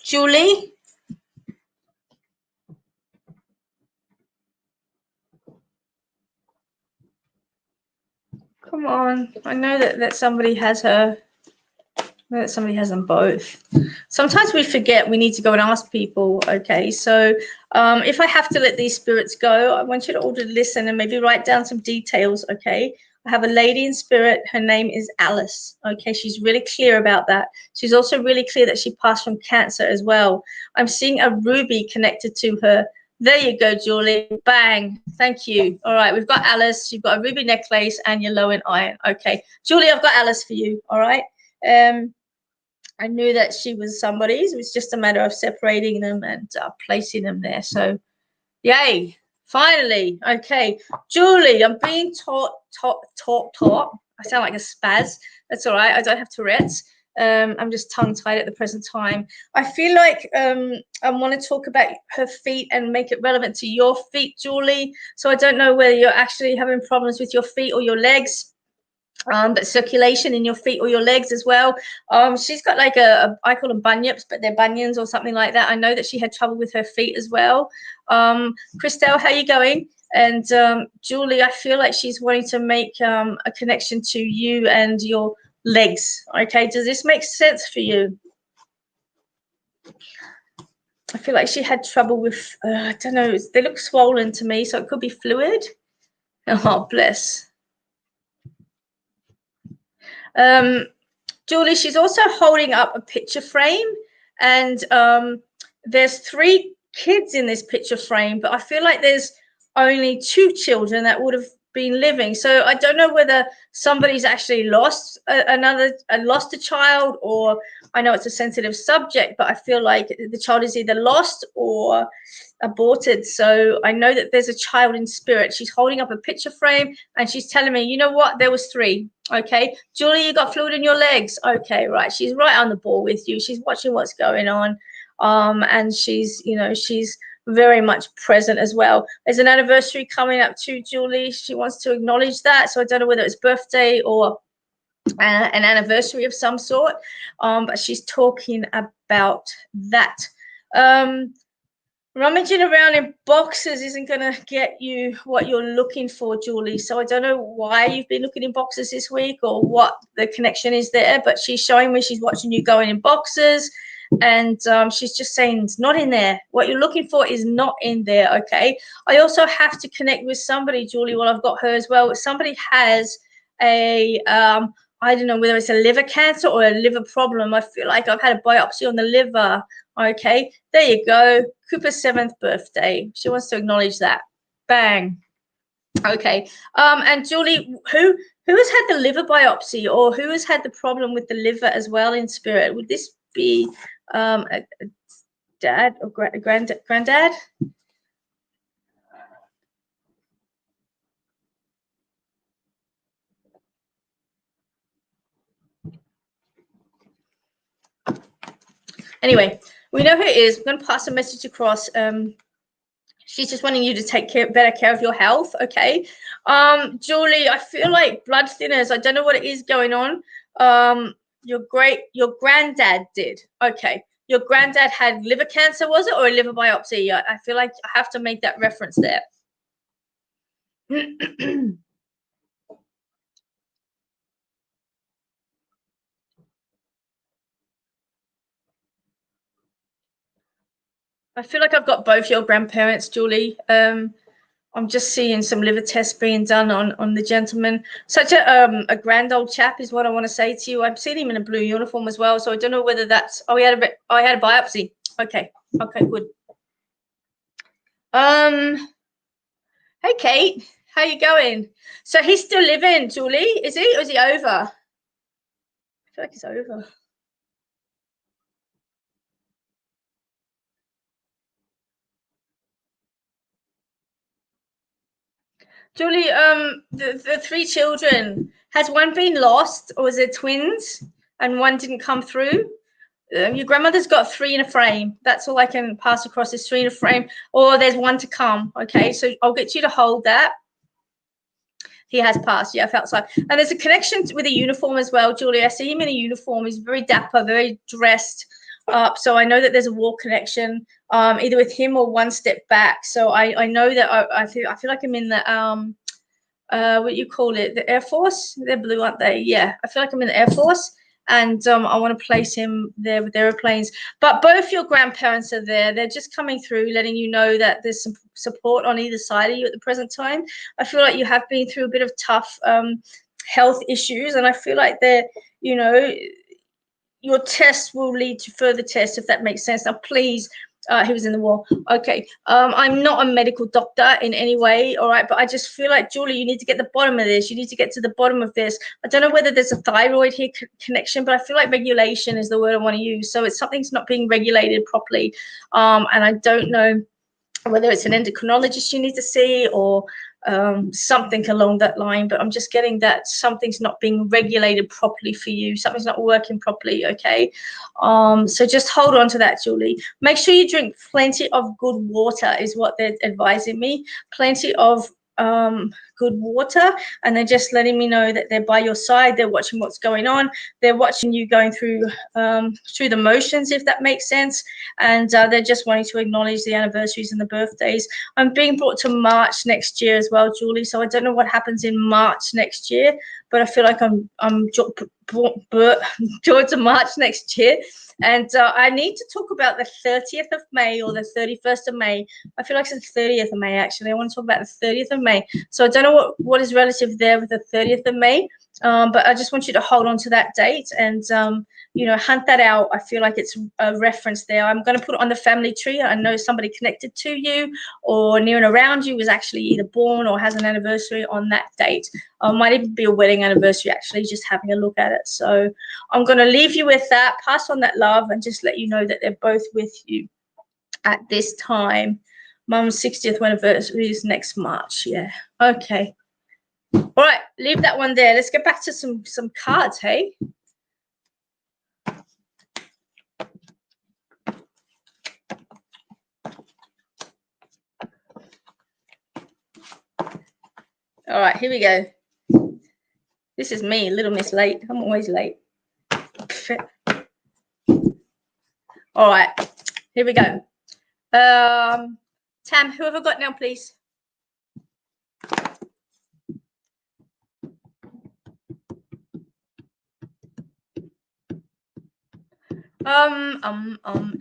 Julie? Come on. I know that somebody has her. That somebody has them both. Sometimes we forget we need to go and ask people. Okay, so if I have to let these spirits go, I want you to all to listen and maybe write down some details. Okay, I have a lady in spirit. Her name is Alice. Okay, she's really clear about that. She's also really clear that she passed from cancer as well. I'm seeing a ruby connected to her. There you go, Julie. Bang. Thank you. All right, we've got Alice. You've got a ruby necklace and you're low in iron. Okay, Julie, I've got Alice for you. All right. I knew that she was somebody's. It was just a matter of separating them and placing them there. So, yay! Finally, okay, Julie. I'm being taught. I sound like a spaz. That's all right. I don't have Tourette's. I'm just tongue-tied at the present time. I feel like I want to talk about her feet and make it relevant to your feet, Julie. So I don't know whether you're actually having problems with your feet or your legs. But circulation in your feet or your legs as well. She's got like I call them bunyips, but they're bunions or something like that. I know that she had trouble with her feet as well. Christelle, how are you going? And Julie, I feel like she's wanting to make a connection to you and your legs. Okay, does this make sense for you? I feel like she had trouble with, I don't know, they look swollen to me, so it could be fluid. Oh, bless. Julie, she's also holding up a picture frame, and there's 3 kids in this picture frame, but I feel like there's only 2 children that would have been living. So I don't know whether somebody's actually lost a child, or I know it's a sensitive subject, but I feel like the child is either lost or aborted. So I know that there's a child in spirit. She's holding up a picture frame and she's telling me, you know what, there was 3. Okay, Julie, you got fluid in your legs. Okay, right. She's right on the ball with you. She's watching what's going on, and she's very much present as well. There's an anniversary coming up too, Julie. She wants to acknowledge that. So I don't know whether it's birthday or an anniversary of some sort, but she's talking about that. Rummaging around in boxes isn't going to get you what you're looking for, Julie. So I don't know why you've been looking in boxes this week or what the connection is there, but she's showing me she's watching you going in boxes, and she's just saying it's not in there. What you're looking for is not in there, okay? I also have to connect with somebody, Julie, while I've got her as well. Somebody has a, I don't know whether it's a liver cancer or a liver problem. I feel like I've had a biopsy on the liver. Okay, there you go. Cooper's 7th birthday. She wants to acknowledge that. Bang. Okay. And Julie, who has had the liver biopsy, or who has had the problem with the liver as well in spirit? Would this be a dad or granddad? Anyway, we know who it is. We're going to pass a message across. She's just wanting you to take better care of your health, okay? Julie, I feel like blood thinners. I don't know what it is going on. Your granddad did. Okay. Your granddad had liver cancer, was it, or a liver biopsy? I feel like I have to make that reference there. I feel like I've got both your grandparents, Julie. I'm just seeing some liver tests being done on the gentleman. Such a grand old chap is what I want to say to you. I've seen him in a blue uniform as well, so I don't know whether that's. Oh, I had a biopsy. Okay, good. Hey Kate, how you going? So he's still living, Julie, is he? Or is he over? I feel like he's over. Julie, the three children, has one been lost, or is it twins and one didn't come through? Your grandmother's got three in a frame. That's all I can pass across is three in a frame, or there's one to come. Okay, so I'll get you to hold that. He has passed. Yeah, I felt so. And there's a connection with a uniform as well, Julie. I see him in a uniform. He's very dapper, very dressed up. So I know that there's a war connection, either with him or one step back. So I know that I feel like I'm in the what you call it, the Air Force. They're blue, aren't they? Yeah, I feel like I'm in the Air Force, and I want to place him there with airplanes. But both your grandparents are there. They're just coming through, letting you know that there's some support on either side of you at the present time. I feel like you have been through a bit of tough health issues, and I feel like they're, you know, your tests will lead to further tests, if that makes sense. Now, please, he was in the war. Okay. I'm not a medical doctor in any way, all right, but I just feel like, Julie, you need to get the bottom of this. You need to get to the bottom of this. I don't know whether there's a thyroid here connection, but I feel like regulation is the word I want to use. So it's something's not being regulated properly. And I don't know whether it's an endocrinologist you need to see or something along that line, but I'm just getting that something's not being regulated properly for you. Something's not working properly, okay? So just hold on to that, Julie. Make sure you drink plenty of good water is what they're advising me. Plenty of good water, and they're just letting me know that they're by your side. They're watching what's going on. They're watching you going through the motions, if that makes sense, and they're just wanting to acknowledge the anniversaries and the birthdays. I'm being brought to March next year as well, Julie, so I don't know what happens in March next year, but I feel like I'm brought to March next year. And I need to talk about the 30th of May or the 31st of May. I feel like it's the 30th of May, actually. I want to talk about the 30th of May. So I don't know what is relative there with the 30th of May, but I just want you to hold on to that date and, you know, hunt that out. I feel like it's a reference there. I'm going to put it on the family tree. I know somebody connected to you or near and around you was actually either born or has an anniversary on that date. Might even be a wedding anniversary, actually, just having a look at it. So I'm going to leave you with that, pass on that love, and just let you know that they're both with you at this time. Mum's 60th anniversary is next March. Yeah. Okay. All right. Leave that one there. Let's get back to some cards, hey? All right. Here we go. This is me, Little Miss Late. I'm always late. All right. Here we go. Tam, who have I got now, please?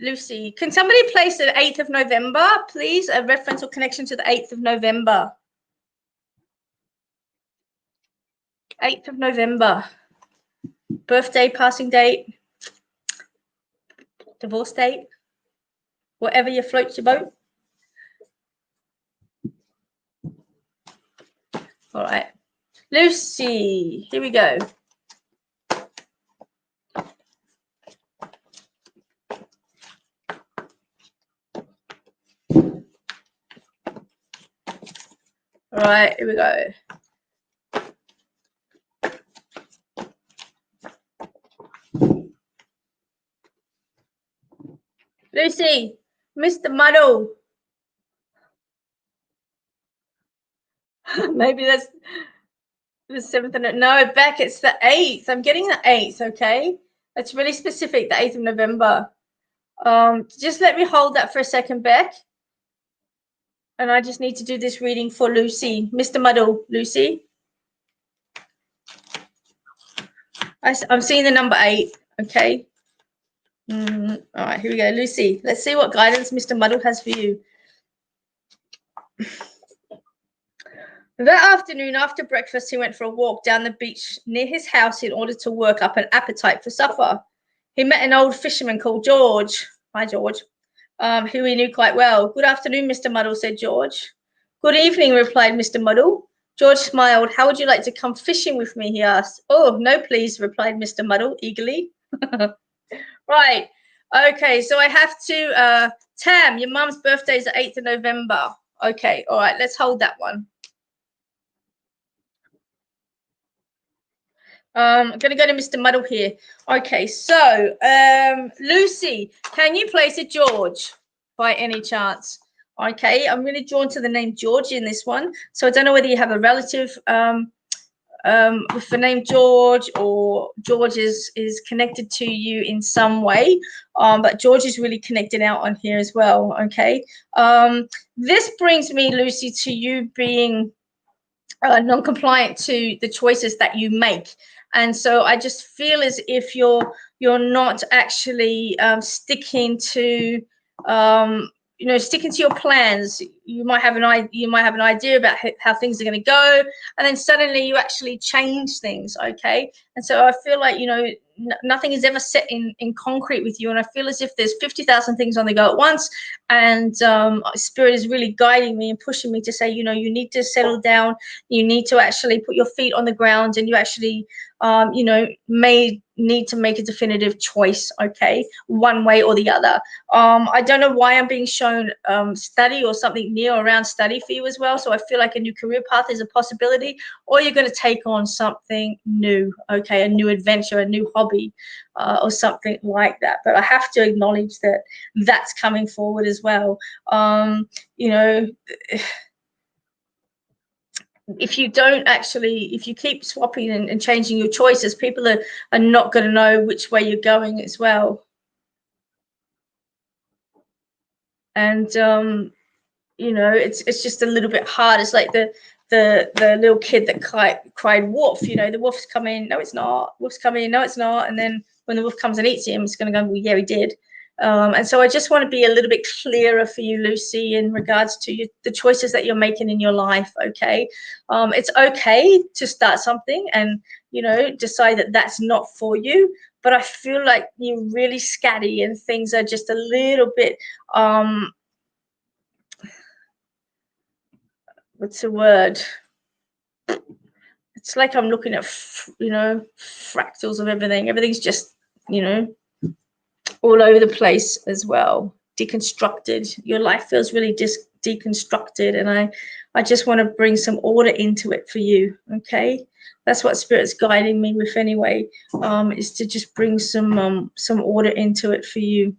Lucy, can somebody place the 8th of November, please? A reference or connection to the 8th of November. 8th of November. Birthday, passing date, divorce date, whatever you floats your boat. All right. Lucy, here we go. All right, here we go. Lucy, Mr. Muddle. Maybe that's the 7th. No, Beck, it's the 8th. I'm getting the 8th, okay? It's really specific, the 8th of November. Just let me hold that for a second, Beck. And I just need to do this reading for Lucy. Mr. Muddle, Lucy. I'm seeing the number 8, okay? All right, here we go. Lucy, let's see what guidance Mr. Muddle has for you. That afternoon, after breakfast, he went for a walk down the beach near his house in order to work up an appetite for supper. He met an old fisherman called George. Hi, George. Who he knew quite well. Good afternoon, Mr. Muddle, said George. Good evening, replied Mr. Muddle. George smiled. How would you like to come fishing with me, he asked. Oh, no, please, replied Mr. Muddle eagerly. Right. Okay, so I have to, Tam, your mum's birthday is the 8th of November. Okay, all right, let's hold that one. I'm going to go to Mr. Muddle here. Okay, so Lucy, can you place a George by any chance? Okay, I'm really drawn to the name George in this one. So I don't know whether you have a relative with the name George, or George is connected to you in some way. But George is really connected out on here as well. Okay, this brings me, Lucy, to you being non-compliant to the choices that you make. And so I just feel as if you're not actually sticking to sticking to your plans. You might have an idea about how things are going to go, and then suddenly you actually change things. Okay, and so I feel like nothing is ever set in concrete with you, and I feel as if there's 50,000 things on the go at once, and Spirit is really guiding me and pushing me to say, you need to settle down. You need to actually put your feet on the ground, and you actually may need to make a definitive choice, okay, one way or the other. I don't know why I'm being shown study or something near around study for you as well. So I feel like a new career path is a possibility, or you're going to take on something new, okay, a new adventure, a new hobby, or something like that. But I have to acknowledge that that's coming forward as well. If you keep swapping and changing your choices, people are not going to know which way you're going as well. And it's just a little bit hard. It's like the little kid that cried wolf. The wolf's coming, no it's not, wolf's coming, no it's not, and then when the wolf comes and eats him, it's going to go, well, yeah, he did. And so I just want to be a little bit clearer for you, Lucy, in regards to the choices that you're making in your life. Okay, it's okay to start something and decide that that's not for you, but I feel like you're really scatty and things are just a little bit what's the word? It's like I'm looking at fractals of everything. Everything's just all over the place as well, deconstructed. Your life feels really deconstructed, and I just want to bring some order into it for you. Okay, that's what Spirit's guiding me with anyway, is to just bring some order into it for you,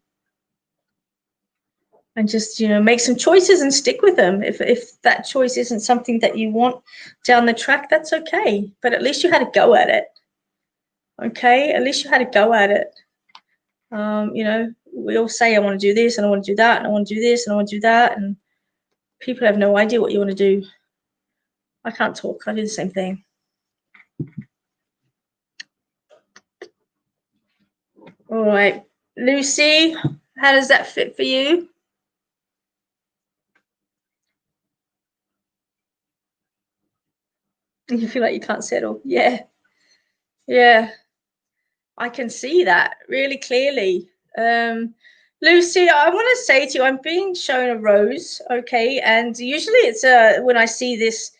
and just make some choices and stick with them. If that choice isn't something that you want down the track, that's okay, but at least you had a go at it. Okay, at least you had a go at it. We all say, I want to do this and I want to do that and I want to do this and I want to do that, and people have no idea what you want to do. I can't talk. I do the same thing. All right, Lucy, how does that fit for you? You feel like you can't settle. Yeah, I can see that really clearly. Lucy, I want to say to you, I'm being shown a rose, okay, and usually it's when I see this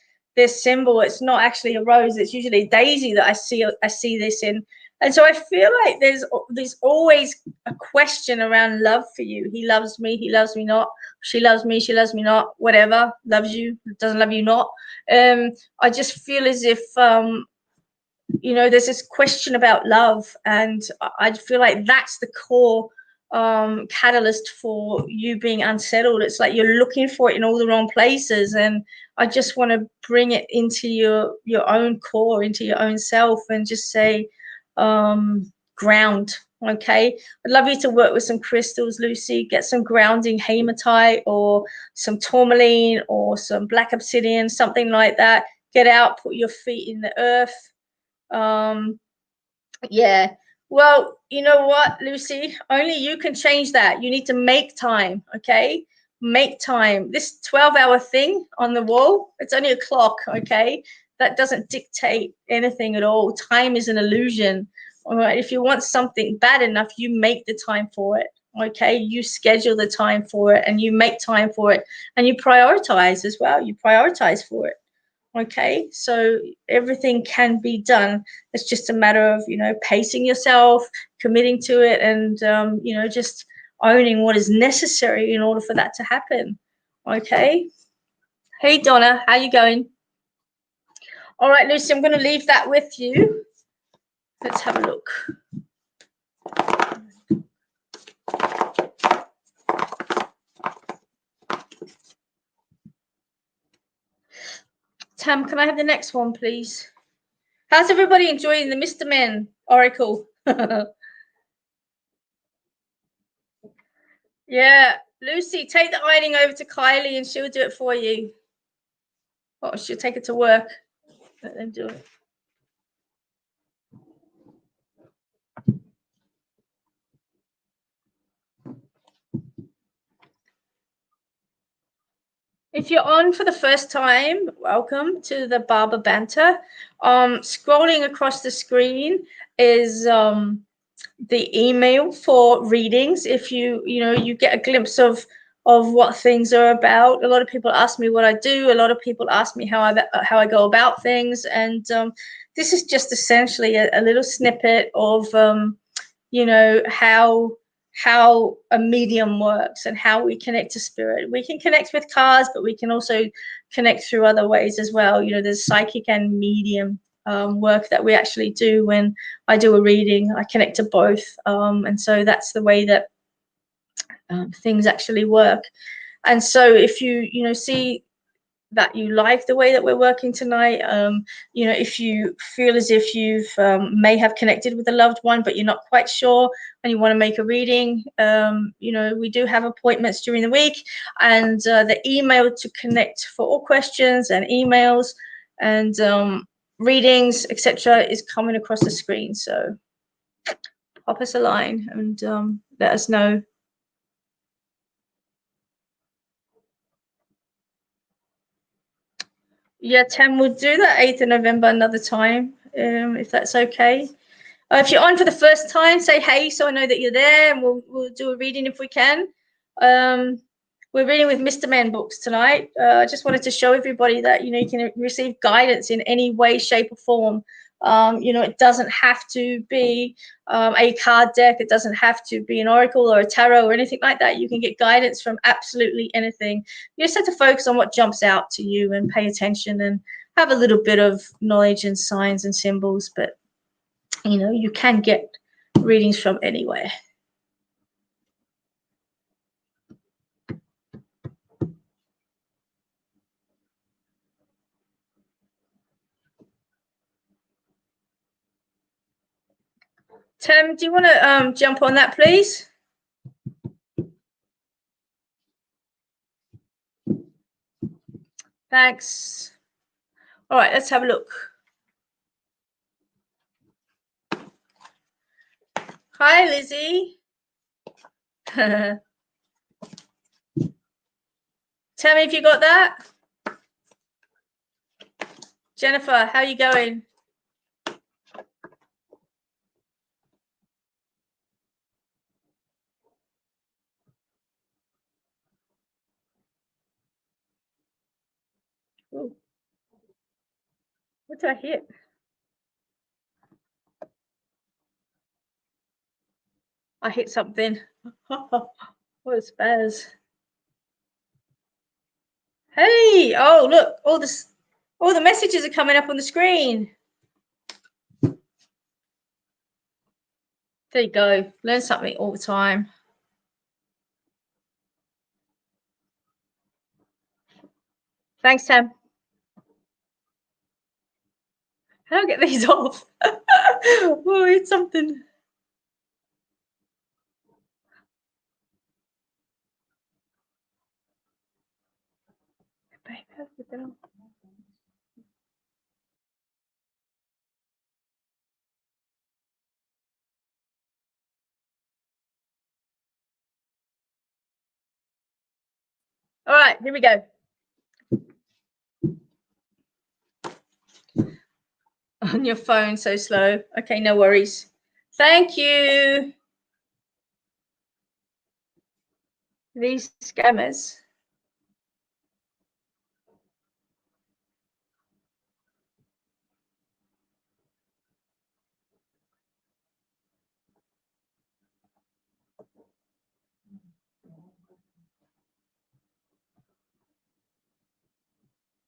symbol, it's not actually a rose, it's usually a daisy that I see this in. And so I feel like there's always a question around love for you. He loves me not. She loves me not. Whatever, loves you, doesn't love you not. I just feel as if there's this question about love, and I feel like that's the core catalyst for you being unsettled. It's like you're looking for it in all the wrong places, and I just want to bring it into your own core, into your own self, and just say ground. Okay, I'd love you to work with some crystals, Lucy. Get some grounding hematite or some tourmaline or some black obsidian, something like that. Get out, put your feet in the earth. Yeah, Well, you know what, Lucy? Only you can change that. You need to make time, okay? Make time. This 12-hour thing on the wall, it's only a clock, okay? That doesn't dictate anything at all. Time is an illusion. All right. If you want something bad enough, you make the time for it. Okay. You schedule the time for it and you make time for it and you prioritize as well. You prioritize for it. Okay, so everything can be done. It's just a matter of, pacing yourself, committing to it, and, just owning what is necessary in order for that to happen. Okay. Hey, Donna, how you going? All right, Lucy, I'm going to leave that with you. Let's have a look. Tam, can I have the next one, please? How's everybody enjoying the Mr. Men Oracle? Yeah, Lucy, take the ironing over to Kylie and she'll do it for you. Oh, she'll take it to work. Let them do it. If you're on for the first time, welcome to the Barber Banter. Scrolling across the screen is the email for readings. If you get a glimpse of what things are about. A lot of people ask me what I do. A lot of people ask me how I go about things, and this is just essentially a little snippet of how a medium works and how we connect to spirit. We can connect with cards, but we can also connect through other ways as well. There's psychic and medium work that we actually do when I do a reading. I connect to both, and so that's the way that things actually work. And so if you see that you like the way that we're working tonight, if you feel as if you've may have connected with a loved one but you're not quite sure and you want to make a reading, we do have appointments during the week, and the email to connect for all questions and emails and readings, etc., is coming across the screen. So pop us a line and let us know. Yeah, 10, we'll do that 8th of November another time, if that's okay. If you're on for the first time, say hey so I know that you're there, and we'll do a reading if we can. We're reading with Mr. Men books tonight. I just wanted to show everybody that you can receive guidance in any way, shape, or form. It doesn't have to be a card deck. It doesn't have to be an oracle or a tarot or anything like that. You can get guidance from absolutely anything. You just have to focus on what jumps out to you and pay attention and have a little bit of knowledge and signs and symbols, but you can get readings from anywhere. Tim, do you want to jump on that, please? Thanks. All right, let's have a look. Hi, Lizzie. Tell me if you got that. Jennifer, how are you going? Ooh. What did I hit? I hit something. What a spaz. Hey, oh, look, all the messages are coming up on the screen. There you go. Learn something all the time. Thanks, Tam. How do I get these off? Oh, it's something. All right, here we go. On your phone, so slow. Okay, no worries. Thank you. These scammers.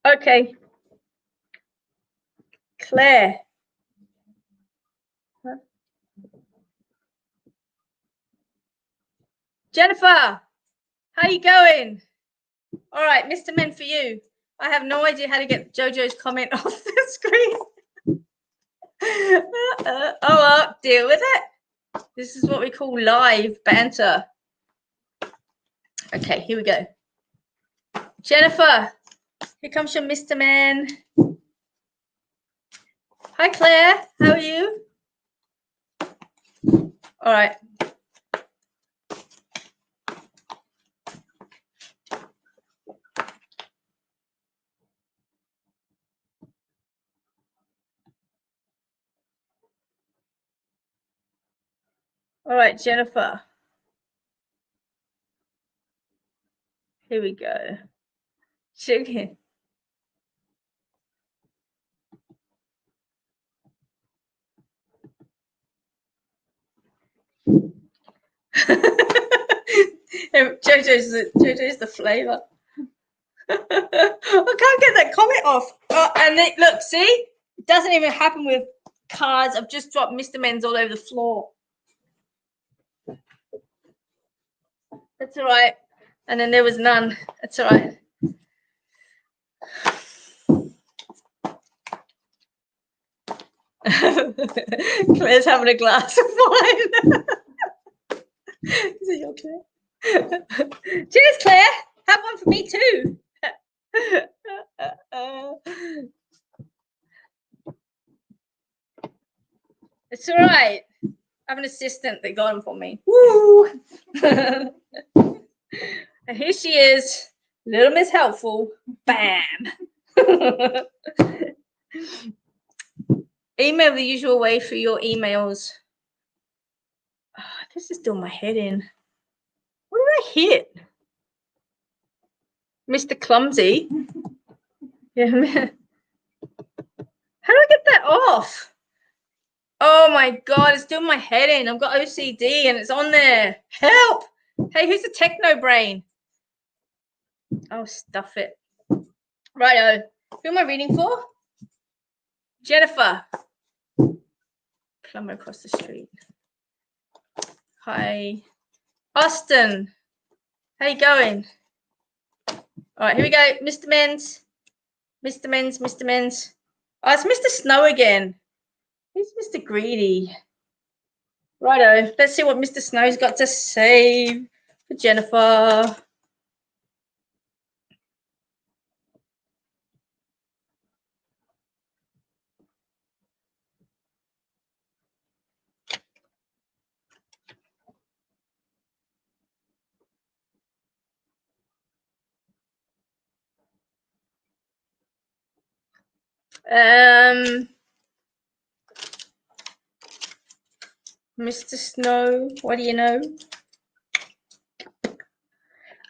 Okay. Claire. Huh? Jennifer, how you going? All right, Mr. Men for you. I have no idea how to get Jojo's comment off the screen. Oh, well, deal with it. This is what we call live banter. Okay, here we go. Jennifer, here comes your Mr. Man. Hi, Claire. How are you? All right. All right, Jennifer. Here we go. Chicken. Jojo's the flavor. I can't get that comment off. Oh, and they, look, see, it doesn't even happen with cards. I've just dropped Mr. Men's all over the floor. That's all right. And then there was none. That's all right. Claire's having a glass of wine. Is it your Claire? Cheers, Claire. Have one for me too. It's all right. I have an assistant that got them for me. Woo! And here she is, Little Miss Helpful. Bam. Email the usual way for your emails. Oh, this is doing my head in. What did I hit? Mr. Clumsy. Yeah. How do I get that off? Oh my God, it's doing my head in. I've got OCD and it's on there. Help! Hey, who's the techno brain? Oh, stuff it. Righto. Who am I reading for? Jennifer. Plumber across the street. Hi. Austin. How you going? All right, here we go. Mr. Men's. Mr. Men's, Mr. Men's. Oh, it's Mr. Snow again. Who's Mr. Greedy? Righto. Let's see what Mr. Snow's got to say for Jennifer. Mr. Snow, what do you know?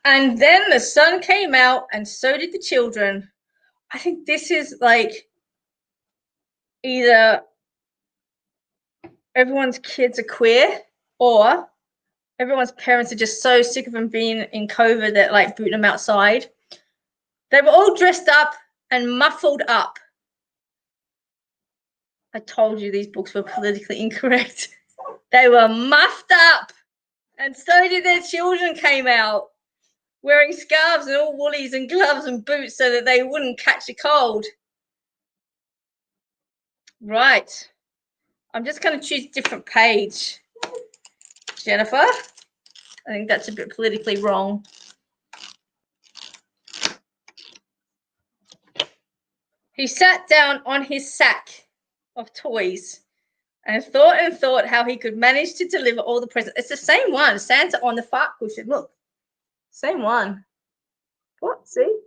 And then the sun came out and so did the children. I think this is like either everyone's kids are queer or everyone's parents are just so sick of them being in COVID that like booting them outside. They were all dressed up and muffled up. I told you these books were politically incorrect. They were muffed up. And so did their children came out wearing scarves and all woolies and gloves and boots so that they wouldn't catch a cold. Right. I'm just going to choose a different page. Jennifer, I think that's a bit politically wrong. He sat down on his sack of toys and thought how he could manage to deliver all the presents. It's the same one, Santa on the fart cushion. Look, same one. What? See?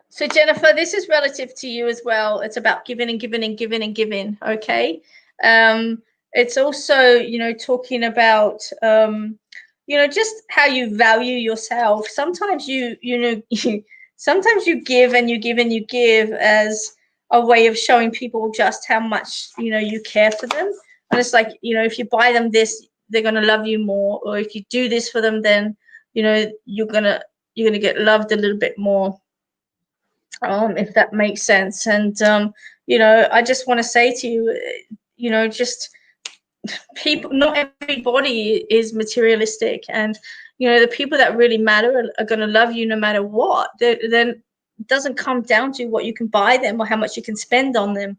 So Jennifer, this is relative to you as well. It's about giving and giving and giving and giving. Okay. It's also, you know, talking about, you know, just how you value yourself. Sometimes you know, sometimes you give and you give and you give as a way of showing people just how much, you know, you care for them. And it's like, you know, if you buy them this, they're going to love you more. Or if you do this for them, then, you know, you're going to get loved a little bit more. If that makes sense. And you know, I just want to say to you, you know, just people, not everybody is materialistic, and you know, the people that really matter are going to love you no matter what. Then it doesn't come down to what you can buy them or how much you can spend on them.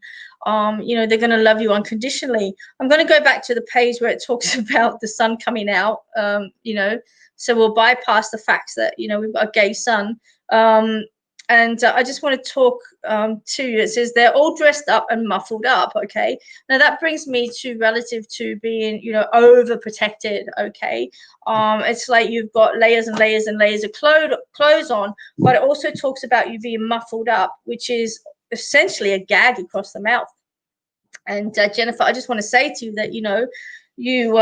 You know, they're going to love you unconditionally. I'm going to go back to the page where it talks about the sun coming out. You know, so we'll bypass the facts that, you know, we've got a gay sun. And I just want to talk to you. It says they're all dressed up and muffled up. Okay. Now that brings me to relative to being, you know, overprotected. Okay. It's like you've got layers and layers and layers of clothes on, but it also talks about you being muffled up, which is essentially a gag across the mouth. And Jennifer, I just want to say to you that, you know, you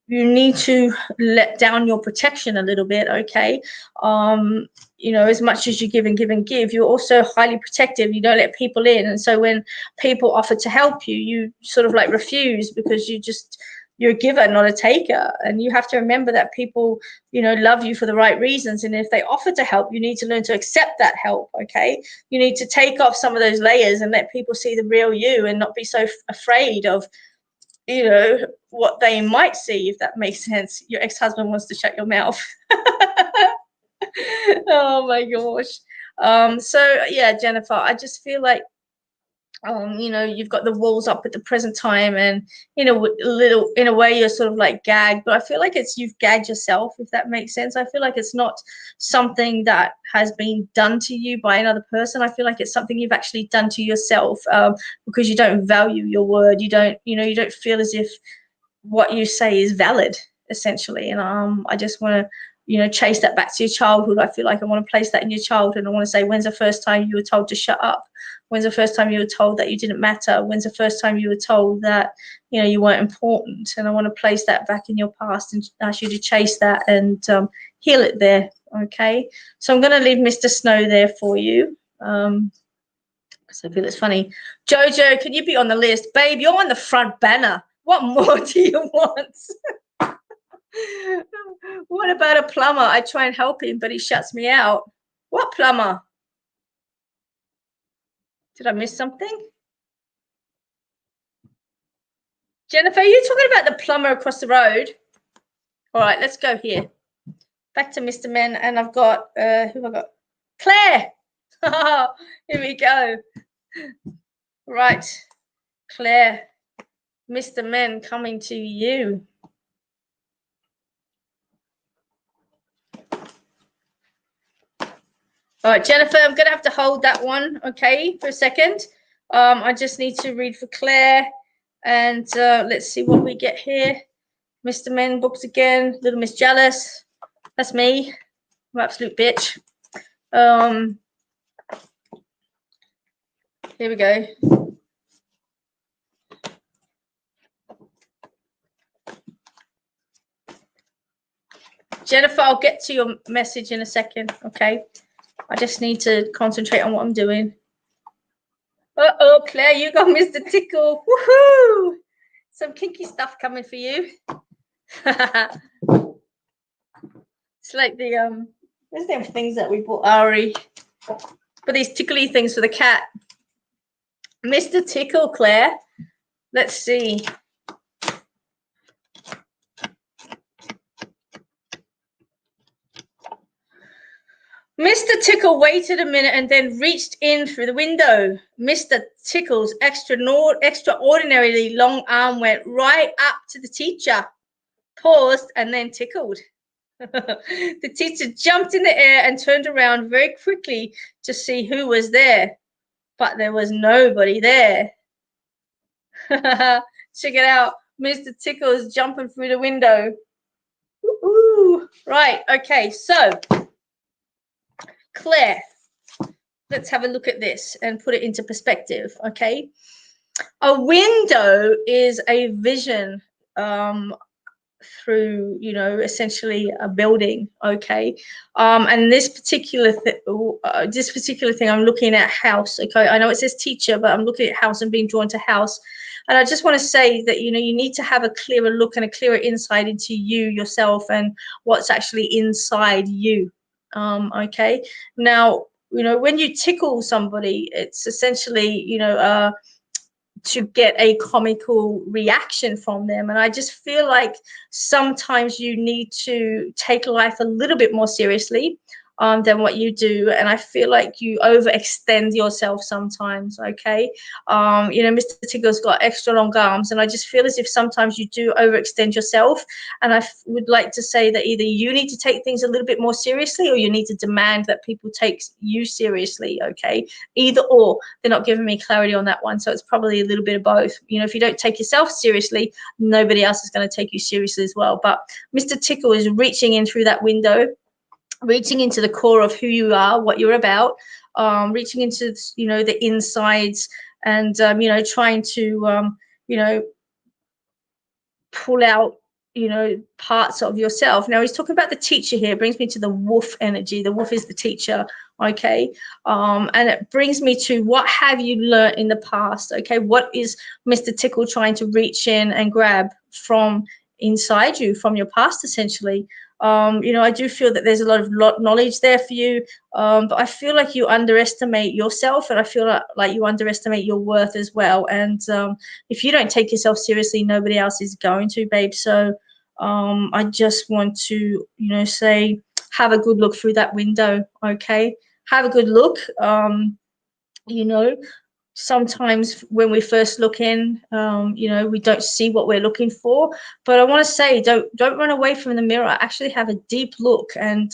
need to let down your protection a little bit. Okay. You know, as much as you give and give and give, you're also highly protective. You don't let people in. And so when people offer to help you, you sort of like refuse because you're a giver, not a taker. And you have to remember that people, you know, love you for the right reasons. And if they offer to help, you need to learn to accept that help. Okay. You need to take off some of those layers and let people see the real you and not be so afraid of, you know, what they might see, if that makes sense. Your ex-husband wants to shut your mouth. Oh my gosh. So yeah, Jennifer, I just feel like you know, you've got the walls up at the present time, and you know, in a way you're sort of like gagged, but I feel like it's you've gagged yourself, if that makes sense. I feel like it's not something that has been done to you by another person. I feel like it's something you've actually done to yourself, because you don't value your word. You don't, you know, you don't feel as if what you say is valid, essentially. And I just want to, you know, chase that back to your childhood. I feel like I want to place that in your childhood. I want to say, when's the first time you were told to shut up? When's the first time you were told that you didn't matter? When's the first time you were told that, you know, you weren't important? And I want to place that back in your past and ask you to chase that and heal it there. Okay. So I'm going to leave Mr. Snow there for you. Because I feel it's funny. Jojo, can you be on the list? Babe, you're on the front banner. What more do you want? What about a plumber? I try and help him, but he shuts me out. What plumber? Did I miss something? Jennifer, are you talking about the plumber across the road? All right, let's go here. Back to Mr. Men, and I've got, who have I got? Claire. Here we go. Right, Claire. Mr. Men coming to you. All right, Jennifer, I'm going to have to hold that one, okay, for a second. I just need to read for Claire, and let's see what we get here. Mr. Men books again. Little Miss Jealous. That's me. I'm an absolute bitch. Here we go. Jennifer, I'll get to your message in a second, okay? I just need to concentrate on what I'm doing. Uh-oh, Claire, you got Mr. Tickle. Woohoo! Some kinky stuff coming for you. It's like the, where's them things that we bought Ari? But these tickly things for the cat. Mr. Tickle, Claire. Let's see. Mr. Tickle waited a minute and then reached in through the window. Mr. Tickle's extraordinarily long arm went right up to the teacher, paused, and then tickled. The teacher jumped in the air and turned around very quickly to see who was there, but there was nobody there. Check it out. Mr. Tickle is jumping through the window. Woo-hoo. Woo. Right. Okay. So, Claire, let's have a look at this and put it into perspective. Okay. A window is a vision through, you know, essentially a building. Okay. And this particular thing, I'm looking at house. Okay. I know it says teacher, but I'm looking at house and being drawn to house. And I just want to say that, you know, you need to have a clearer look and a clearer insight into you, yourself, and what's actually inside you. Okay. Now, you know, when you tickle somebody, it's essentially, you know, to get a comical reaction from them. And I just feel like sometimes you need to take life a little bit more seriously than what you do. And I feel like you overextend yourself sometimes. Okay. You know, Mr. Tiggle's got extra long arms, and I just feel as if sometimes you do overextend yourself. And I would like to say that either you need to take things a little bit more seriously, or you need to demand that people take you seriously. Okay. Either or. They're not giving me clarity on that one. So it's probably a little bit of both. You know, if you don't take yourself seriously, nobody else is going to take you seriously as well. But Mr. Tickle is reaching in through that window, reaching into the core of who you are, what you're about, reaching into, you know, the insides, and, you know, trying to, you know, pull out, you know, parts of yourself. Now he's talking about the teacher here. It brings me to the wolf energy. The wolf is the teacher. Okay. And it brings me to, what have you learned in the past? Okay. What is Mr. Tickle trying to reach in and grab from inside you, from your past, essentially? You know, I do feel that there's a lot of knowledge there for you, but I feel like you underestimate yourself, and I feel like you underestimate your worth as well. And if you don't take yourself seriously, nobody else is going to, babe. So I just want to, you know, say, have a good look through that window. Okay, have a good look. You know, sometimes when we first look in, you know, we don't see what we're looking for. But I want to say, don't run away from the mirror. Actually have a deep look and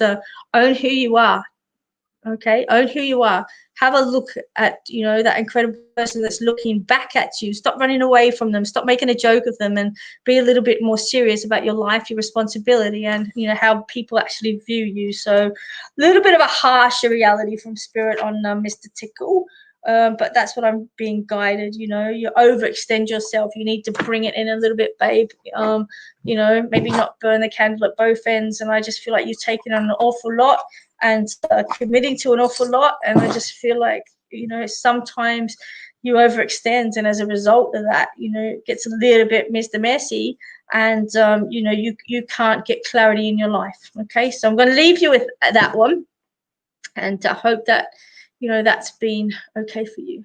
own who you are. Okay, own who you are. Have a look at, you know, that incredible person that's looking back at you. Stop running away from them. Stop making a joke of them, and be a little bit more serious about your life, your responsibility, and, you know, how people actually view you. So a little bit of a harsher reality from spirit on Mr. Tickle. But that's what I'm being guided. You know, you overextend yourself. You need to bring it in a little bit, babe. You know, maybe not burn the candle at both ends. And I just feel like you've taken on an awful lot, and committing to an awful lot. And I just feel like, you know, sometimes you overextend, and as a result of that, you know, it gets a little bit Mr. Messy, and you know, you can't get clarity in your life. Okay, so I'm going to leave you with that one, and I hope that, you know, that's been okay for you.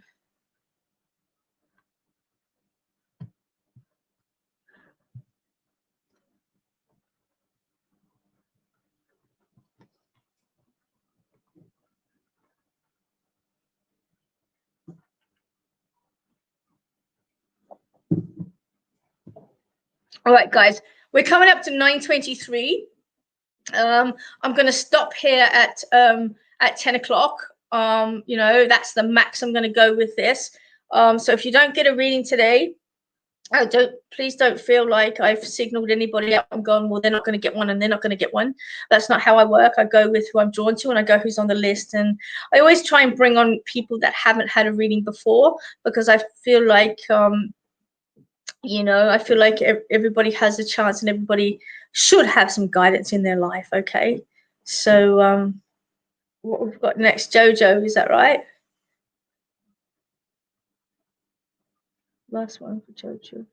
All right, guys, we're coming up to 9:23. I'm going to stop here at 10 o'clock. You know, that's the max I'm going to go with this. So if you don't get a reading today, please don't feel like I've signaled anybody out. I'm going, well, they're not going to get one and they're not going to get one. That's not how I work. I go with who I'm drawn to, and I go who's on the list. And I always try and bring on people that haven't had a reading before, because I feel like, you know, I feel like everybody has a chance, and everybody should have some guidance in their life. Okay. So what we've got next, Jojo, is that right? Last one for Jojo.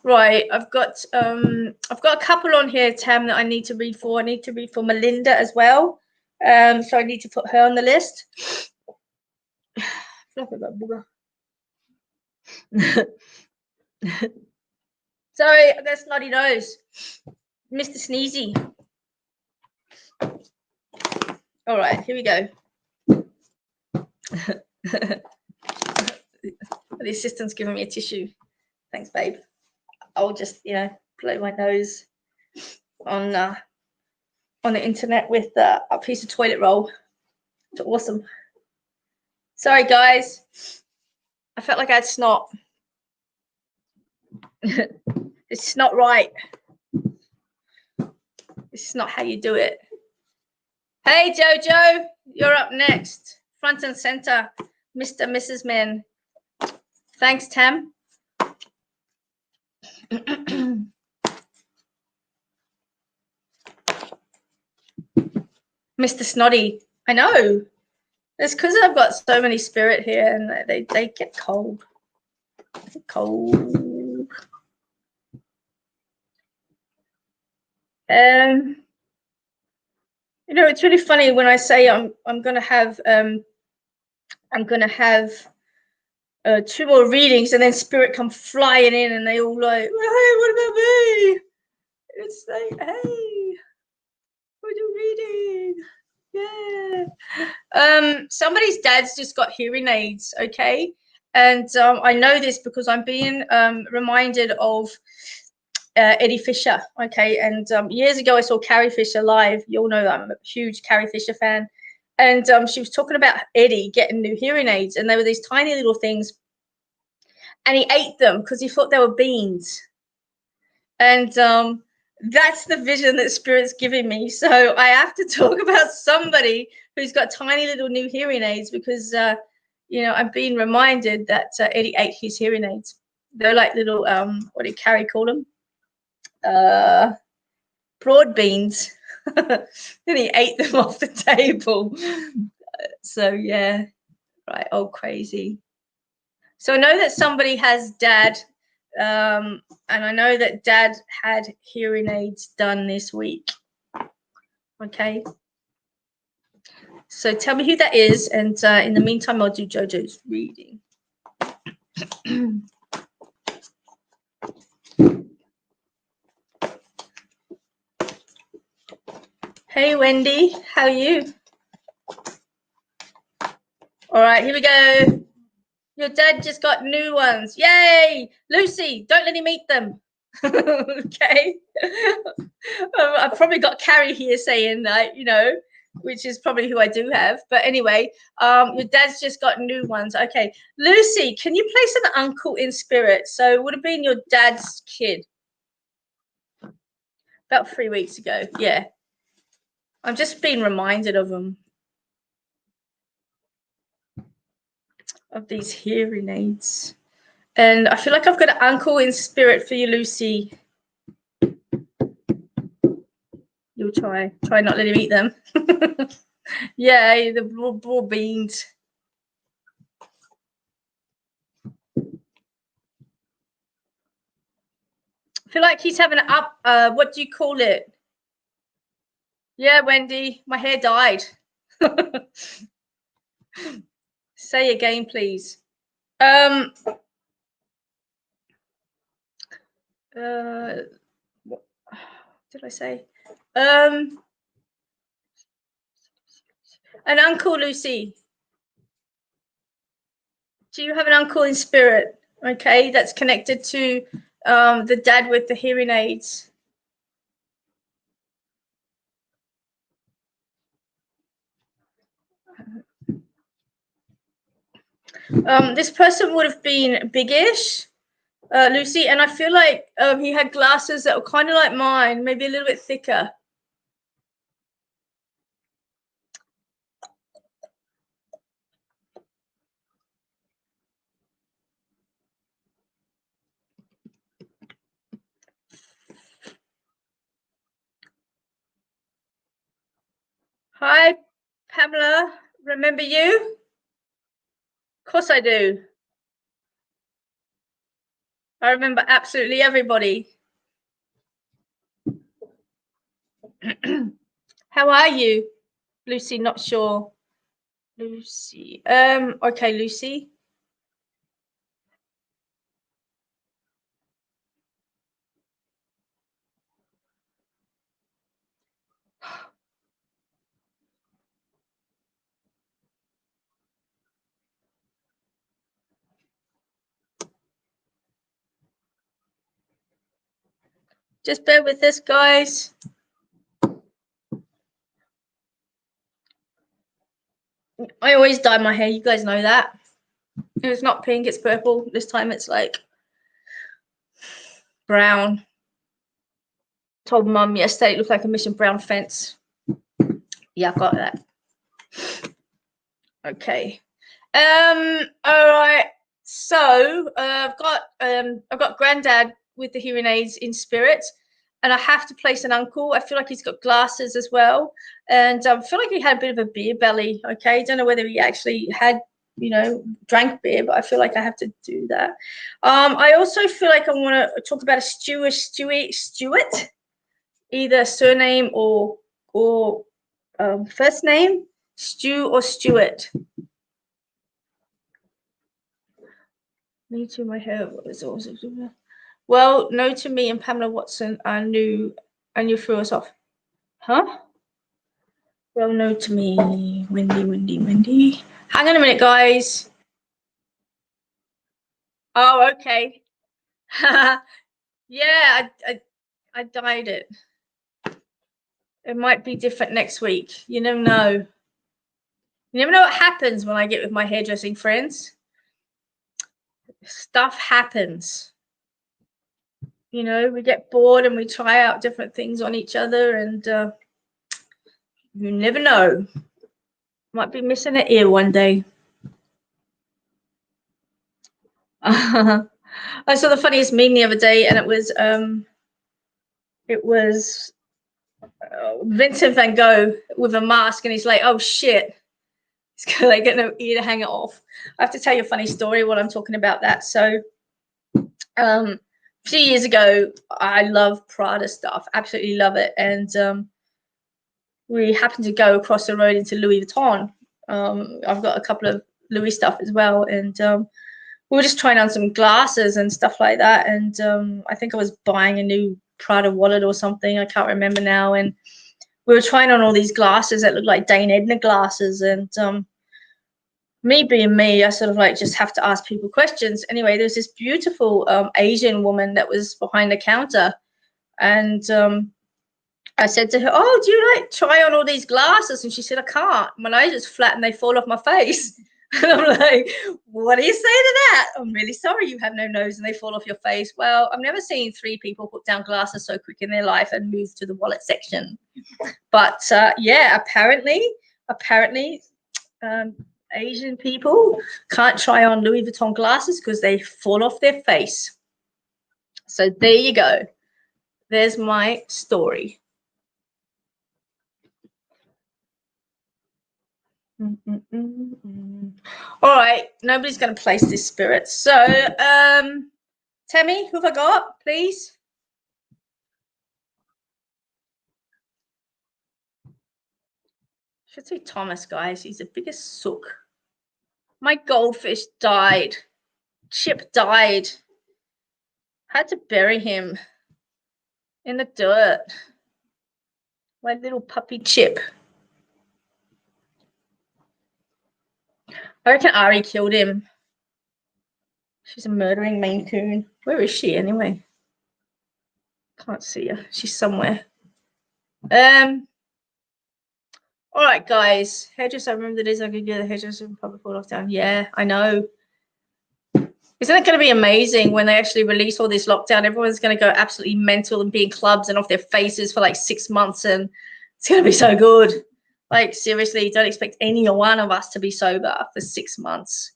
Right, I've got a couple on here, Tam, that I need to read for. I need to read for Melinda as well. So I need to put her on the list. Sorry, I got snotty nose. Mr. Sneezy. All right, here we go. The assistant's giving me a tissue. Thanks, babe. I'll just, you know, blow my nose on the internet with a piece of toilet roll. It's awesome. Sorry, guys. I felt like I had snot. It's not right. This is not how you do it. Hey, Jojo, you're up next. Front and center, Mr. and Mrs. Men. Thanks, Tam. Mr. Snotty. I know. It's because I've got so many spirit here and they get cold. Cold. You know, it's really funny when I say I'm gonna have 2 more readings, and then spirit come flying in, and they all like, well, hey, what about me? It's like, hey, what are you reading? Yeah. Somebody's dad's just got hearing aids, okay? And I know this because I'm being reminded of Eddie Fisher, okay? And years ago, I saw Carrie Fisher live. You all know that I'm a huge Carrie Fisher fan. And she was talking about Eddie getting new hearing aids, and they were these tiny little things. And he ate them because he thought they were beans. And that's the vision that Spirit's giving me. So I have to talk about somebody who's got tiny little new hearing aids because, you know, I'm being reminded that Eddie ate his hearing aids. They're like little, what did Carrie call them? Broad beans. And he ate them off the table. So, yeah, right. Oh, crazy. So I know that somebody has dad, and I know that dad had hearing aids done this week. Okay. So tell me who that is, and in the meantime, I'll do JoJo's reading. Hey, Wendy, how are you? All right, here we go. Your dad just got new ones. Yay! Lucy, don't let him eat them. Okay. I've probably got Carrie here saying that, you know, which is probably who I do have. But anyway, your dad's just got new ones. Okay. Lucy, can you place an uncle in spirit? So it would have been your dad's kid. About 3 weeks ago. Yeah. I'm just being reminded of them. Of these hearing aids. And I feel like I've got an uncle in spirit for you, Lucy. You'll try not let him eat them. Yeah, the broad beans. I feel like he's having an up, what do you call it? Yeah, Wendy, my hair dyed. Say again, please. What did I say? An uncle, Lucy. Do you have an uncle in spirit? Okay, that's connected to the dad with the hearing aids. This person would have been biggish, Lucy, and I feel like he had glasses that were kind of like mine, maybe a little bit thicker. Hi, Pamela. Remember you? Of course I do. I remember absolutely everybody. How are you, Lucy? Not sure. Lucy. Okay, Lucy. Just bear with us, guys. I always dye my hair. You guys know that. It's not pink, it's purple. This time it's like brown. Told Mum yesterday it looked like a Mission Brown fence. Yeah, I got that. Okay. All right. So I've got Granddad with the hearing aids in spirit, and I have to place an uncle. I feel like he's got glasses as well, and I feel like he had a bit of a beer belly. Okay, don't know whether he actually had, drank beer, but I feel like I have to do that. I also feel like I want to talk about a Stuart, either surname or first name, Stu or Stuart. Me too, my hair was also. Well, no to me and Pamela Watson. I knew threw us off. Huh? Well, no to me. Windy. Hang on a minute, guys. Oh, okay. Yeah, I dyed it. It might be different next week. You never know. You never know what happens when I get with my hairdressing friends. Stuff happens. We get bored and we try out different things on each other, and you never know. Might be missing an ear one day. I saw the funniest meme the other day, and it was Vincent van Gogh with a mask, and he's like, "Oh shit, he's gonna get no ear to hang it off." I have to tell you a funny story while I'm talking about that. So, a few years ago, I love Prada stuff, absolutely love it, and we happened to go across the road into Louis Vuitton. I've got a couple of Louis stuff as well, and we were just trying on some glasses and stuff like that. And I think I was buying a new Prada wallet or something. I can't remember now. And we were trying on all these glasses that looked like Dane Edna glasses. And me being me, I sort of like just have to ask people questions. Anyway, there's this beautiful Asian woman that was behind the counter. And I said to her, "Oh, do you like try on all these glasses?" And she said, "I can't. My nose is flat and they fall off my face." And I'm like, "What do you say to that?" "I'm really sorry, you have no nose and they fall off your face." Well, I've never seen 3 people put down glasses so quick in their life and move to the wallet section. But yeah, apparently, Asian people can't try on Louis Vuitton glasses because they fall off their face. So there you go. There's my story. All right, nobody's going to place this spirit. So, Tammy, who have I got, please? Should say Thomas, guys. He's the biggest sook. My goldfish died. Chip died. Had to bury him in the dirt. My little puppy Chip. I reckon Ari killed him. She's a murdering Maine Coon. Where is she anyway? Can't see her. She's somewhere. All right, guys. Hairdresser, I remember the days I could get a hairdresser in public before lockdown. Yeah, I know. Isn't it going to be amazing when they actually release all this lockdown? Everyone's going to go absolutely mental and be in clubs and off their faces for like 6 months, and it's going to be so good. Like, seriously, don't expect any one of us to be sober for 6 months.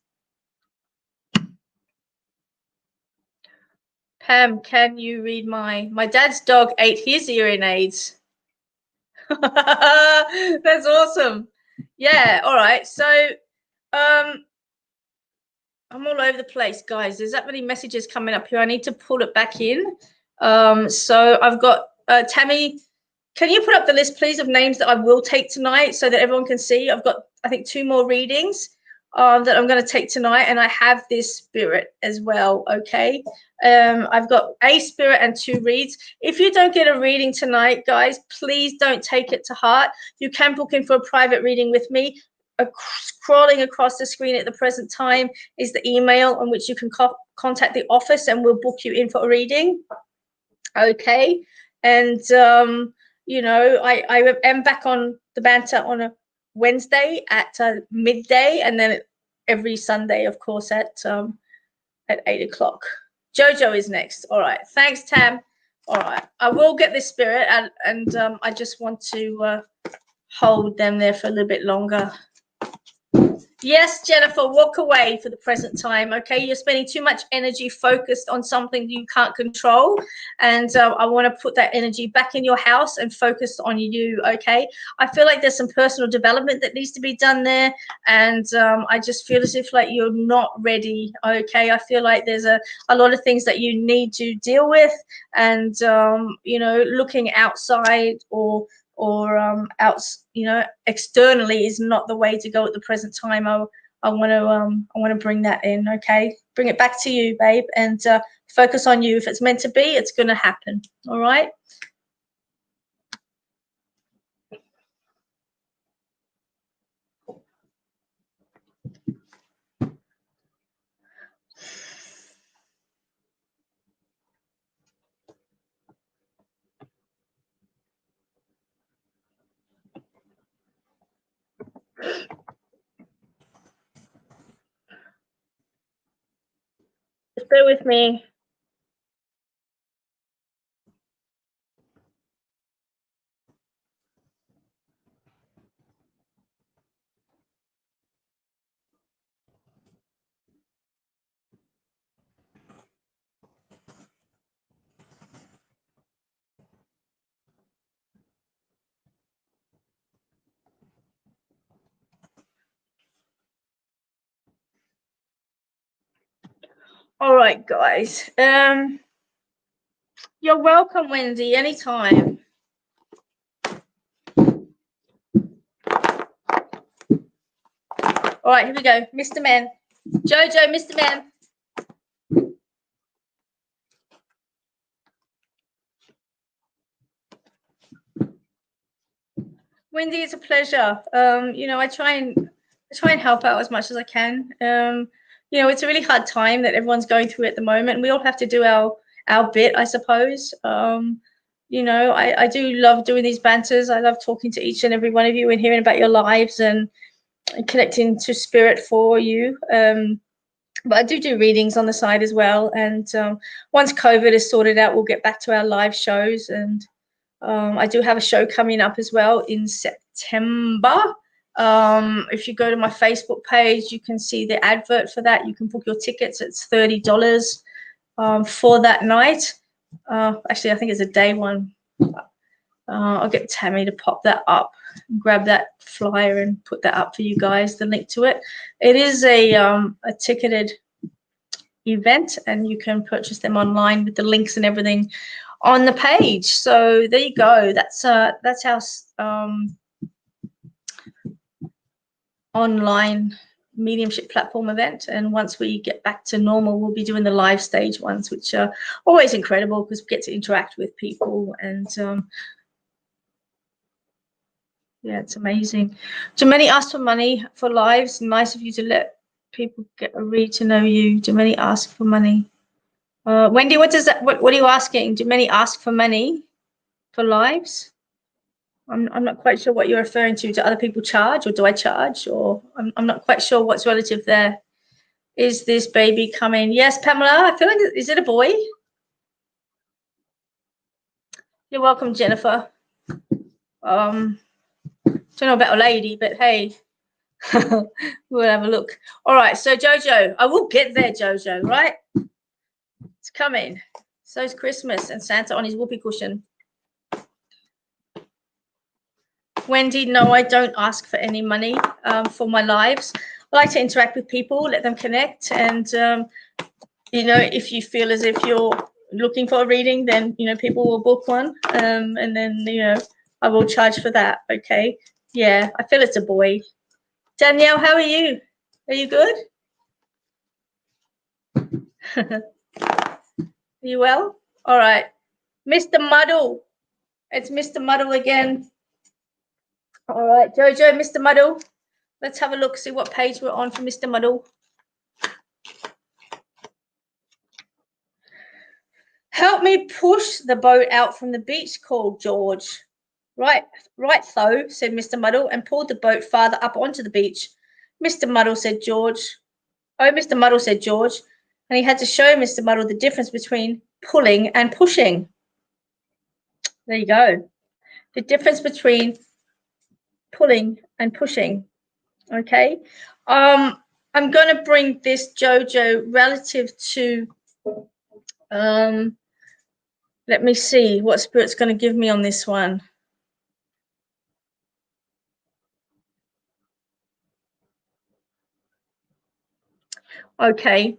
Pam, can you read my dad's dog ate his hearing aids. That's awesome. Yeah, all right. So I'm all over the place, guys. There's that many messages coming up here. I need to pull it back in. So I've got Tammy, can you put up the list, please, of names that I will take tonight so that everyone can see? I've got, I think, 2 more readings that I'm going to take tonight, and I have this spirit as well, okay? I've got a spirit and 2 reads. If you don't get a reading tonight, guys, please don't take it to heart. You can book in for a private reading with me. Scrolling across the screen at the present time is the email on which you can contact the office, and we'll book you in for a reading, okay? And you know, I am back on the banter on a Wednesday at midday, and then every Sunday, of course, at 8 o'clock. Jojo is next. All right. Thanks, Tam. All right. I will get this spirit, and I just want to hold them there for a little bit longer. Yes, Jennifer, walk away for the present time, okay? You're spending too much energy focused on something you can't control, and I want to put that energy back in your house and focus on you, okay? I feel like there's some personal development that needs to be done there, and I just feel as if like you're not ready, okay? I feel like there's a lot of things that you need to deal with, and, you know, looking outside or out, you know, externally is not the way to go at the present time. I want to bring that in, okay? Bring it back to you, babe, and focus on you. If it's meant to be, it's going to happen. All right. Just bear with me. All right, guys. You're welcome, Wendy, anytime. All right, here we go. Mr. Man. Jojo, Mr. Man. Wendy, it's a pleasure. You know, I try and help out as much as I can. You know, it's a really hard time that everyone's going through at the moment. We all have to do our bit, I suppose. You know, I do love doing these banters. I love talking to each and every one of you and hearing about your lives and connecting to spirit for you. But I do readings on the side as well. And once COVID is sorted out, we'll get back to our live shows. And I do have a show coming up as well in September. If you go to my Facebook page, you can see the advert for that. You can book your tickets. It's $30 for that night. Actually, I think it's a day one. I'll get Tammy to pop that up, grab that flyer and put that up for you guys, the link to it. It is a ticketed event, and you can purchase them online with the links and everything on the page. So there you go. That's our online mediumship platform event. And once we get back to normal, we'll be doing the live stage ones, which are always incredible because we get to interact with people. And yeah, it's amazing. Do many ask for money for lives? Nice of you to let people get a read to know you. Do many ask for money? Wendy, what are you asking? Do many ask for money for lives? I'm not quite sure what you're referring to. Do other people charge, or do I charge? Or I'm not quite sure what's relative there. Is this baby coming? Yes, Pamela. I feel like, is it a boy? You're welcome, Jennifer. Don't know about a lady, but hey, we'll have a look. All right, so Jojo, I will get there, Jojo. Right, it's coming. So it's Christmas and Santa on his whoopee cushion. Wendy, no, I don't ask for any money for my lives. I like to interact with people, let them connect. And, you know, if you feel as if you're looking for a reading, then, you know, people will book one. And then, you know, I will charge for that. Okay. Yeah, I feel it's a boy. Danielle, how are you? Are you good? Are you well? All right. Mr. Muddle. It's Mr. Muddle again. All right, Jojo, Mr. Muddle. Let's have a look, see what page we're on for Mr. Muddle. Help me push the boat out from the beach, called George. Right, so, said Mr. Muddle, and pulled the boat farther up onto the beach. Mr. Muddle, said George. Oh, Mr. Muddle, said George, and he had to show Mr. Muddle the difference between pulling and pushing. There you go. The difference between pulling and pushing. Okay. I'm going to bring this, Jojo, relative to, let me see what Spirit's going to give me on this one. Okay.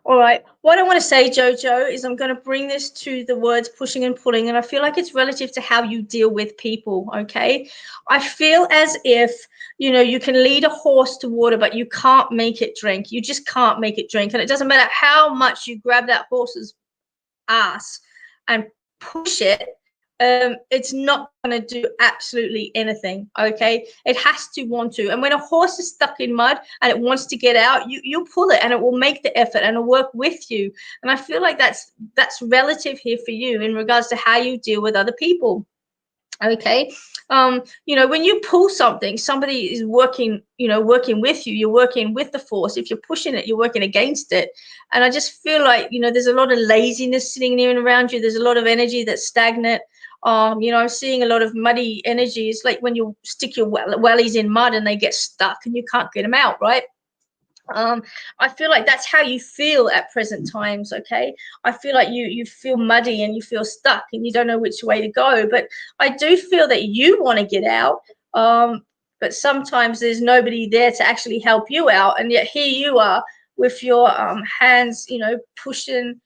All right. What I want to say, Jojo, is I'm going to bring this to the words pushing and pulling, and I feel like it's relative to how you deal with people. Okay. I feel as if, you know, you can lead a horse to water, but you can't make it drink. You just can't make it drink. And it doesn't matter how much you grab that horse's ass and push it, it's not going to do absolutely anything. Okay, it has to want to. And when a horse is stuck in mud and it wants to get out, you pull it and it will make the effort and it'll work with you. And I feel like that's relative here for you in regards to how you deal with other people. Okay. You know, when you pull something, somebody is working, you know, working with you, you're working with the force. If you're pushing it, you're working against it. And I just feel like, you know, there's a lot of laziness sitting near and around you. There's a lot of energy that's stagnant. You know, I'm seeing a lot of muddy energy. It's like when you stick your wellies in mud and they get stuck and you can't get them out, right? I feel like that's how you feel at present times. Okay, I feel like you feel muddy and you feel stuck and you don't know which way to go. But I do feel that you want to get out, but sometimes there's nobody there to actually help you out, and yet here you are with your hands, you know, pushing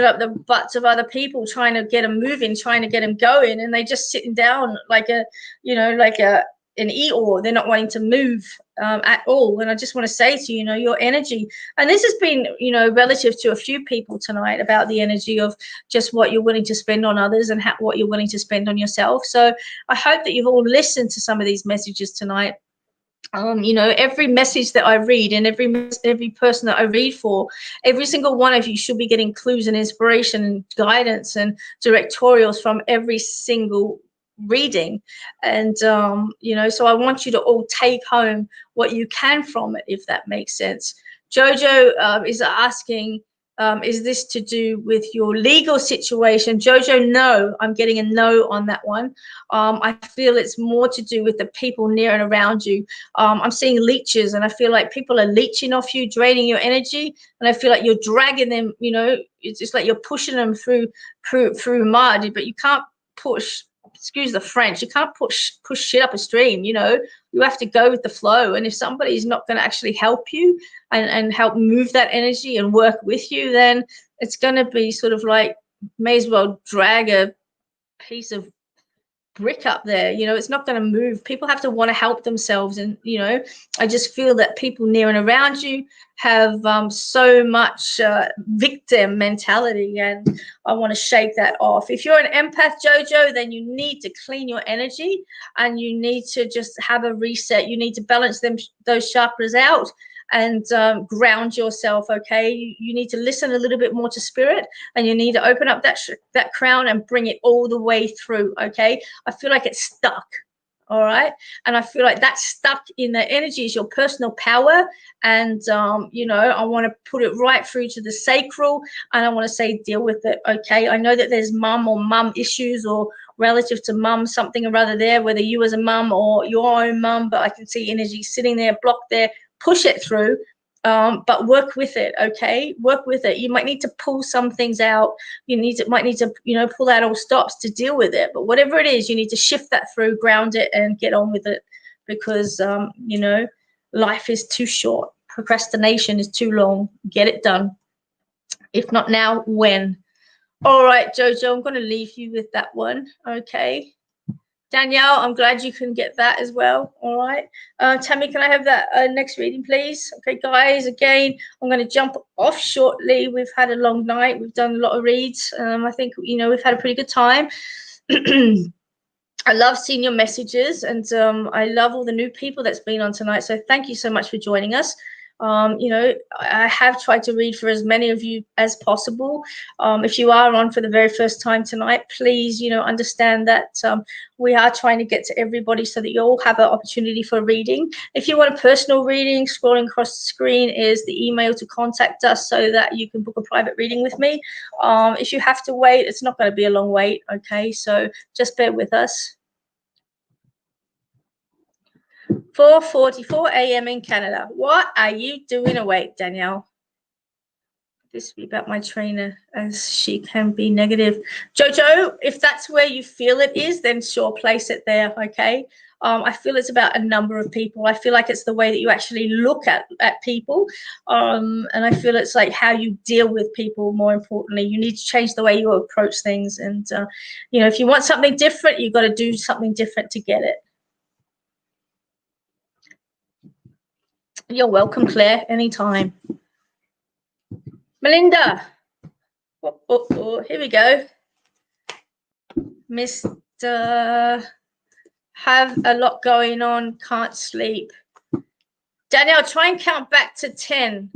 up the butts of other people, trying to get them moving, trying to get them going, and they just sitting down like a, you know, like an Eeyore. They're not wanting to move at all. And I just want to say to you, you know, your energy, and this has been, you know, relative to a few people tonight about the energy of just what you're willing to spend on others and what you're willing to spend on yourself. So I hope that you've all listened to some of these messages tonight. You know, every message that I read and every person that I read for, every single one of you should be getting clues and inspiration and guidance and directorials from every single reading. And you know, so I want you to all take home what you can from it, if that makes sense. Jojo is asking, is this to do with your legal situation? Jojo, no. I'm getting a no on that one. I feel it's more to do with the people near and around you. I'm seeing leeches, and I feel like people are leeching off you, draining your energy, and I feel like you're dragging them. You know, it's just like you're pushing them through mud, but you can't push. Excuse the French. You can't push shit up a stream. You know, you have to go with the flow. And if somebody's not going to actually help you and help move that energy and work with you, then it's going to be sort of like, may as well drag a piece of brick up there. You know, it's not going to move. People have to want to help themselves. And, you know, I just feel that people near and around you have so much victim mentality, and I want to shake that off. If you're an empath, Jojo, then you need to clean your energy and you need to just have a reset. You need to balance those chakras out and ground yourself. Okay, you need to listen a little bit more to spirit, and you need to open up that crown and bring it all the way through. Okay, I feel like it's stuck. All right, and I feel like that's stuck in the energy is your personal power, and you know, I want to put it right through to the sacral, and I want to say deal with it. Okay, I know that there's mum issues or relative to mum something or other there, whether you as a mum or your own mum, but I can see energy sitting there, blocked there. Push it through, but work with it. Okay, work with it. You might need to pull some things out. Might need to, you know, pull out all stops to deal with it. But whatever it is, you need to shift that through, ground it, and get on with it, because you know, life is too short. Procrastination is too long. Get it done. If not now, when? All right, Jojo, I'm going to leave you with that one. Okay. Danielle, I'm glad you can get that as well. All right. Tammy, can I have that next reading, please? Okay, guys, again, I'm going to jump off shortly. We've had a long night. We've done a lot of reads. I think, you know, we've had a pretty good time. I love seeing your messages, and I love all the new people that's been on tonight. So thank you so much for joining us. You know, I have tried to read for as many of you as possible. If you are on for the very first time tonight, please, you know, understand that we are trying to get to everybody so that you all have an opportunity for reading. If you want a personal reading, scrolling across the screen is the email to contact us so that you can book a private reading with me. If you have to wait, it's not going to be a long wait, okay? So just bear with us. 4:44 a.m. in Canada. What are you doing awake, Danielle? This will be about my trainer, as she can be negative. Jojo, if that's where you feel it is, then sure, place it there, okay? I feel it's about a number of people. I feel like it's the way that you actually look at people. And I feel it's like how you deal with people, more importantly. You need to change the way you approach things. And, you know, if you want something different, you've got to do something different to get it. You're welcome, Claire, anytime. Melinda. Here we go. Mr. Have a lot going on, can't sleep. Danielle, try and count back to 10.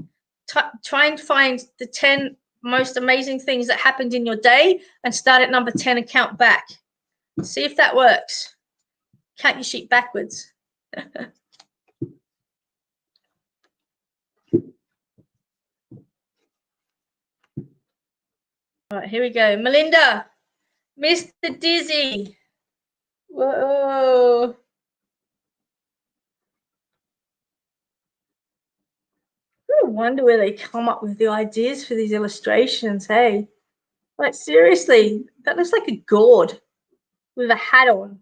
Try and find the 10 most amazing things that happened in your day and start at number 10 and count back. See if that works. Count your sheet backwards. All right, here we go. Melinda, Mr. Dizzy. Whoa. I wonder where they come up with the ideas for these illustrations, hey? Like, seriously, that looks like a gourd with a hat on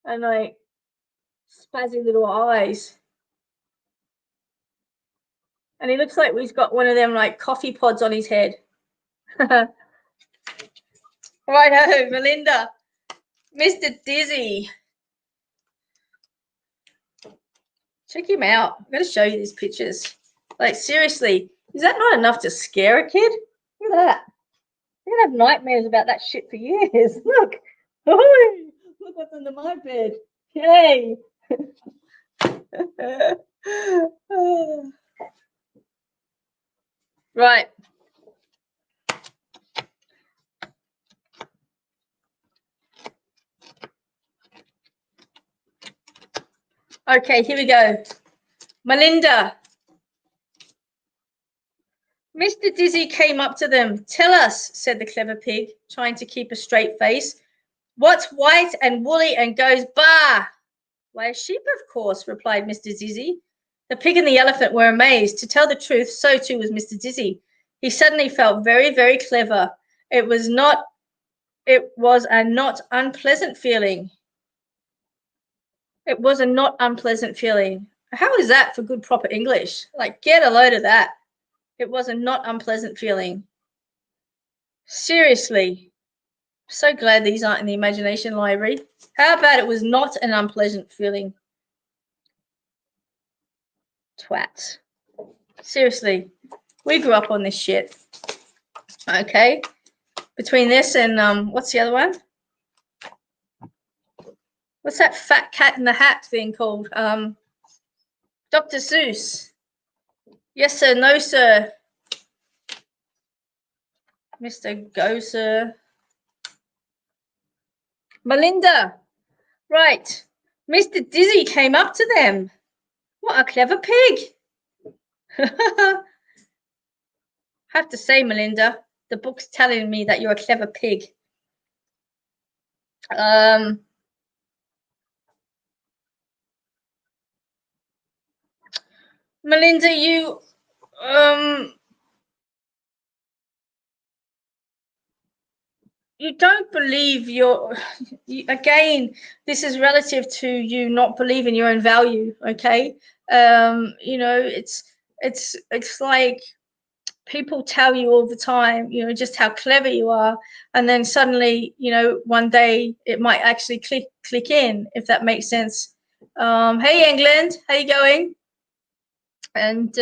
and, like, spazzy little eyes. And he looks like he's got one of them, like, coffee pods on his head. Righto, Melinda. Mr. Dizzy. Check him out. I'm going to show you these pictures. Like, seriously, is that not enough to scare a kid? Look at that. You're going to have nightmares about that shit for years. Look. Oh, look what's under my bed. Yay. Right. Okay, here we go. Melinda. Mr. Dizzy came up to them. Tell us, said the clever pig, trying to keep a straight face. What's white and woolly and goes bah? Why, a sheep, of course, replied Mr. Dizzy. The pig and the elephant were amazed. To tell the truth, so too was Mr. Dizzy. He suddenly felt very, very clever. It was a not unpleasant feeling. It was a not unpleasant feeling. How is that for good, proper English? Like, get a load of that. It was a not unpleasant feeling. Seriously. So glad these aren't in the imagination library. How about it was not an unpleasant feeling? Twat. Seriously. We grew up on this shit. Okay. Between this and what's the other one? What's that fat cat in the hat thing called? Dr. Seuss. Yes, sir. No, sir. Mr. Go, sir. Melinda. Right. Mr. Dizzy came up to them. What a clever pig. Have to say, Melinda, the book's telling me that you're a clever pig. Melinda, you don't believe again, this is relative to you not believing your own value, okay? You know, it's like people tell you all the time, you know, just how clever you are, and then suddenly, you know, one day it might actually click in, if that makes sense. Hey England, how you going? And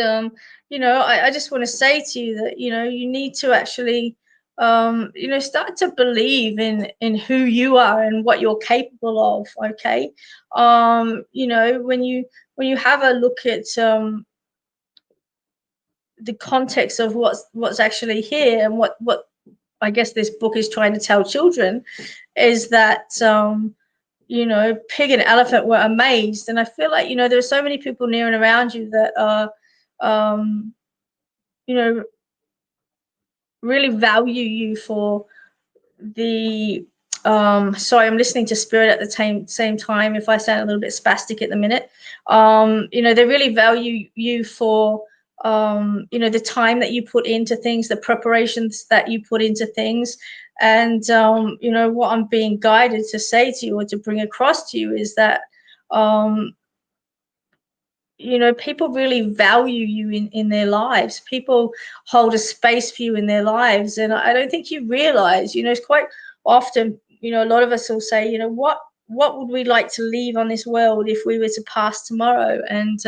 you know, I just want to say to you that, you know, you need to actually you know, start to believe in who you are and what you're capable of, okay? You know, when you have a look at the context of what's actually here, and what I guess this book is trying to tell children is that you know, pig and elephant were amazed. And I feel like, you know, there are so many people near and around you that are you know, really value you for the sorry, I'm listening to spirit at the same time if I sound a little bit spastic at the minute. You know, they really value you for you know, the time that you put into things, the preparations that you put into things. And you know, what I'm being guided to say to you or to bring across to you is that you know, people really value you in their lives. People hold a space for you in their lives. And I don't think you realize, you know, it's quite often, you know, a lot of us will say, you know, what would we like to leave on this world if we were to pass tomorrow? And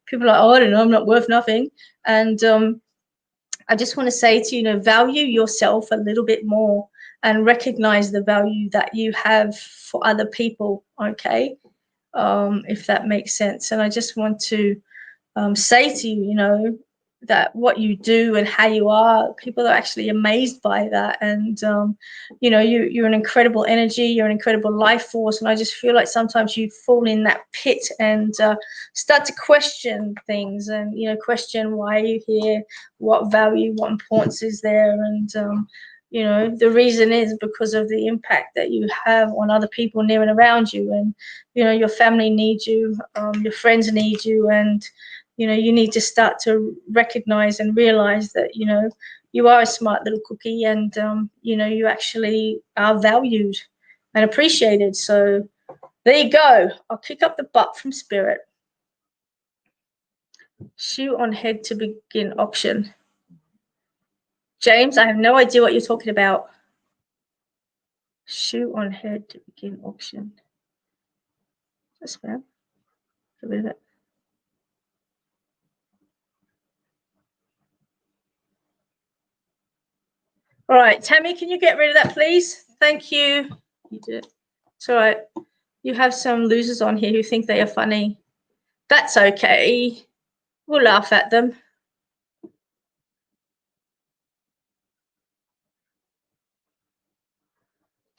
people are like, oh, I don't know, I'm not worth nothing. And I just want to say to you, you know, value yourself a little bit more and recognize the value that you have for other people. Okay. If that makes sense. And I just want to say to you, you know, that what you do and how you are, people are actually amazed by that. And, you know, you're an incredible energy, you're an incredible life force. And I just feel like sometimes you fall in that pit and start to question things and, you know, question why you're here, what value, what importance is there. And, you know, the reason is because of the impact that you have on other people near and around you. And, you know, your family needs you, your friends need you, and, you know, you need to start to recognize and realize that, you know, you are a smart little cookie, and, you know, you actually are valued and appreciated. So there you go. I'll kick up the butt from spirit. Shoe on head to begin auction. James, I have no idea what you're talking about. Shoe on head to begin auction. That's fair. Get rid of it. All right, Tammy, can you get rid of that, please? Thank you. You did. It's all right. You have some losers on here who think they are funny. That's okay. We'll laugh at them.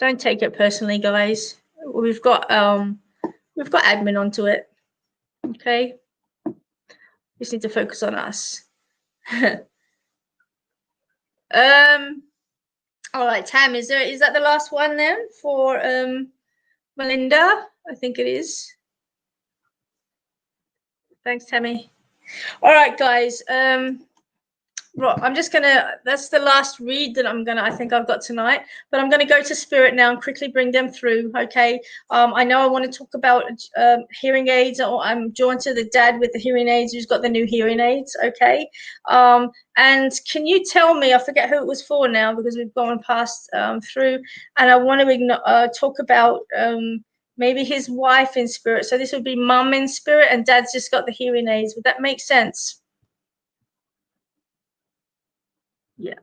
Don't take it personally, guys. We've got admin onto it. Okay. We just need to focus on us. All right, Tam, is that the last one then for Melinda? I think it is. Thanks, Tammy. All right, guys. Right, I'm just gonna, that's the last read that I think I've got tonight, but I'm gonna go to spirit now and quickly bring them through. Okay. I know I want to talk about hearing aids, or I'm drawn to the dad with the hearing aids who's got the new hearing aids. Okay. And can you tell me, I forget who it was for now because we've gone past through, and I want to talk about maybe his wife in spirit. So this would be mum in spirit and dad's just got the hearing aids. Would that make sense? Yeah.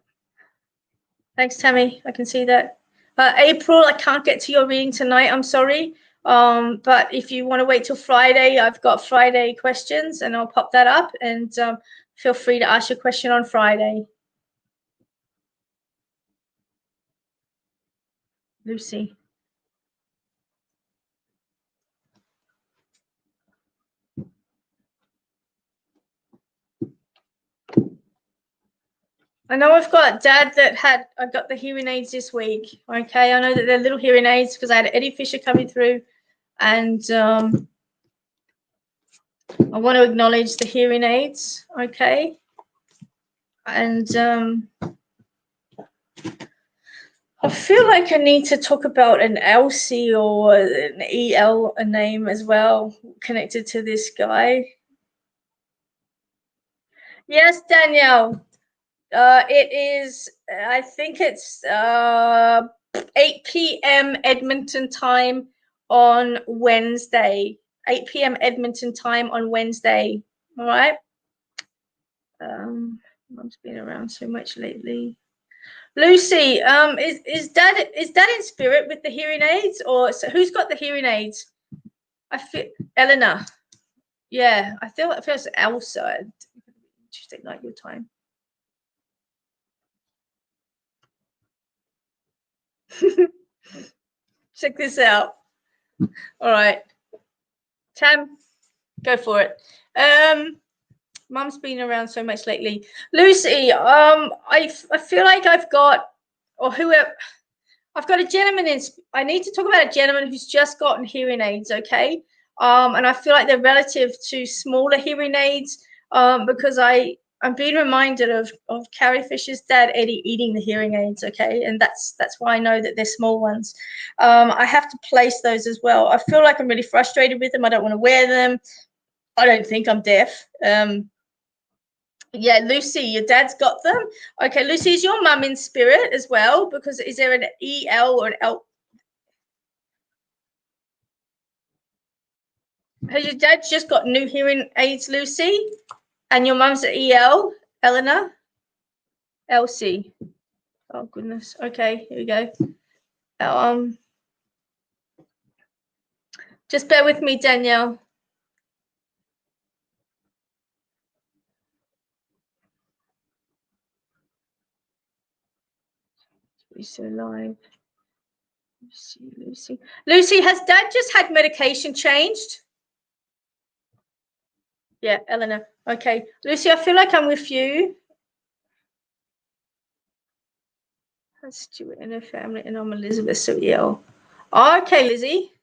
Thanks, Tammy. I can see that. April, I can't get to your reading tonight. I'm sorry. But if you want to wait till Friday, I've got Friday questions and I'll pop that up, and feel free to ask your question on Friday. Lucy. I know I've got dad that I got the hearing aids this week. Okay, I know that they're little hearing aids because I had Eddie Fisher coming through, and I want to acknowledge the hearing aids. Okay, and I feel like I need to talk about an Elsie or an EL, a name as well, connected to this guy. Yes, Danielle. It is, I think it's 8 p.m. Edmonton time on Wednesday. 8 p.m. Edmonton time on Wednesday. All right. Mum's been around so much lately. Lucy, is dad in spirit with the hearing aids, or so who's got the hearing aids? I feel Eleanor. Yeah, I feel it feels Elsa. Tuesday night your time. Check this out. All right, Tam, go for it. Mum's been around so much lately. Lucy, I feel like I've got, or whoever, I've got a gentleman I need to talk about a gentleman who's just gotten hearing aids, okay? And I feel like they're relative to smaller hearing aids, because I'm being reminded of Carrie Fisher's dad, Eddie, eating the hearing aids, okay? And that's why I know that they're small ones. I have to place those as well. I feel like I'm really frustrated with them. I don't want to wear them. I don't think I'm deaf. Yeah, Lucy, your dad's got them. Okay, Lucy, is your mum in spirit as well? Because is there an EL or an L? Has your dad just got new hearing aids, Lucy? And your mum's at EL, Eleanor? LC. Oh, goodness. Okay, here we go. Just bear with me, Danielle. Lucy alive. Lucy. Lucy, has dad just had medication changed? Yeah, Eleanor. Okay. Lucy, I feel like I'm with you. Has Stuart in her family, and I'm Elizabeth, so yeah. Okay, Lizzie.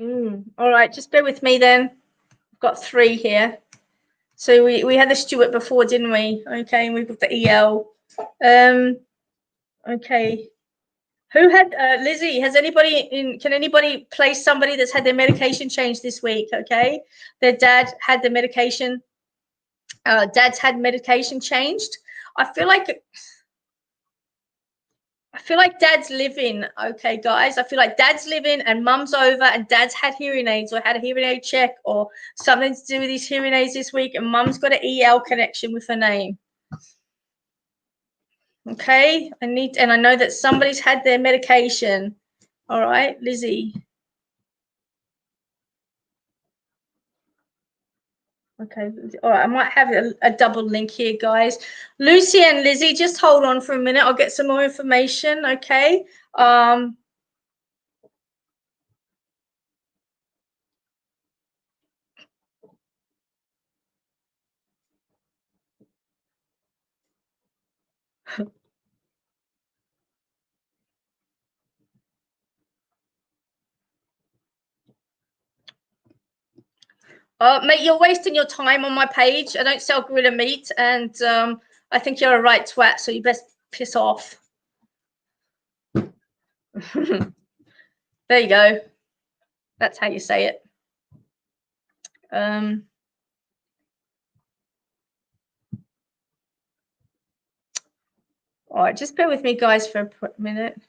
All right, just bear with me then. I've got 3 here. So we had the Stuart before, didn't we? Okay, and we've got the EL. Okay. Who had Lizzie? Has anybody can anybody place somebody that's had their medication changed this week? Okay, their dad had the medication. Dad's had medication changed. I feel like dad's living. Okay, guys, I feel like dad's living and mum's over, and dad's had hearing aids or had a hearing aid check or something to do with these hearing aids this week, and mum's got an EL connection with her name. Okay, I know that somebody's had their medication. All right, Lizzie. Okay, all right, I might have a double link here, guys. Lucy and Lizzie, just hold on for a minute. I'll get some more information, okay? Mate, you're wasting your time on my page. I don't sell gorilla meat, and I think you're a right twat, so you best piss off. There you go. That's how you say it. All right, just bear with me, guys, for a minute.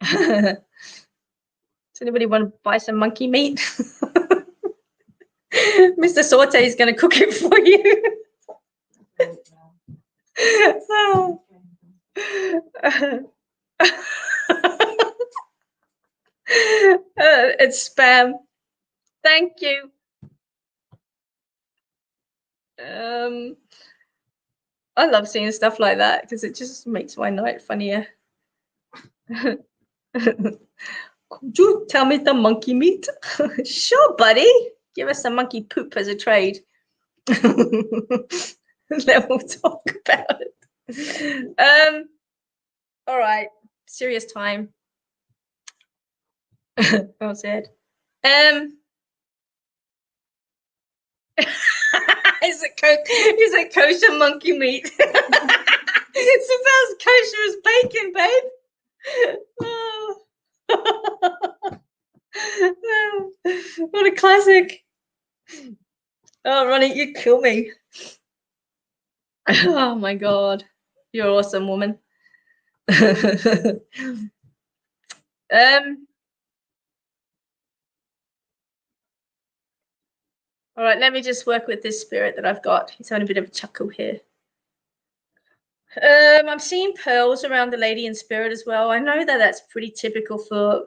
Does anybody want to buy some monkey meat? Mr. Saute is going to cook it for you. It's spam. Thank you. I love seeing stuff like that because it just makes my night funnier. Could you tell me the monkey meat? Sure, buddy. Give us some monkey poop as a trade. Then we'll talk about it. All right. Serious time. Oh, sad. Is it kosher monkey meat? It's about as kosher as bacon, babe. Oh. What a classic. Oh, Ronnie, you kill me. Oh my God. You're awesome, woman. All right, let me just work with this spirit that I've got. He's having a bit of a chuckle here. I'm seeing pearls around the lady in spirit as well. I know that that's pretty typical for,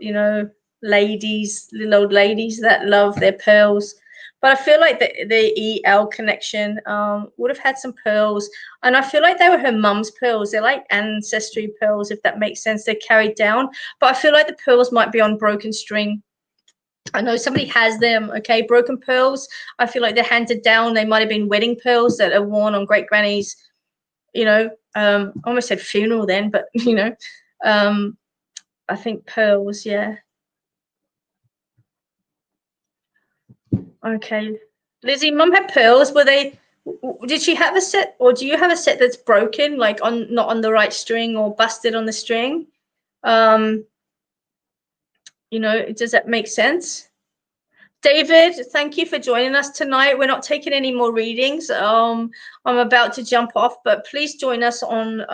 ladies, little old ladies that love their pearls. But I feel like the EL connection would have had some pearls. And I feel like they were her mum's pearls. They're like ancestry pearls, if that makes sense. They're carried down. But I feel like the pearls might be on broken string. I know somebody has them, okay, broken pearls. I feel like they're handed down. They might have been wedding pearls that are worn on great grannies, you know. I almost said funeral then, but, you know, I think pearls, yeah. Okay. Lizzie, mum had pearls. Did she have a set, or do you have a set that's broken, like not on the right string or busted on the string? You know, does that make sense? David, thank you for joining us tonight. We're not taking any more readings. I'm about to jump off, but please join us on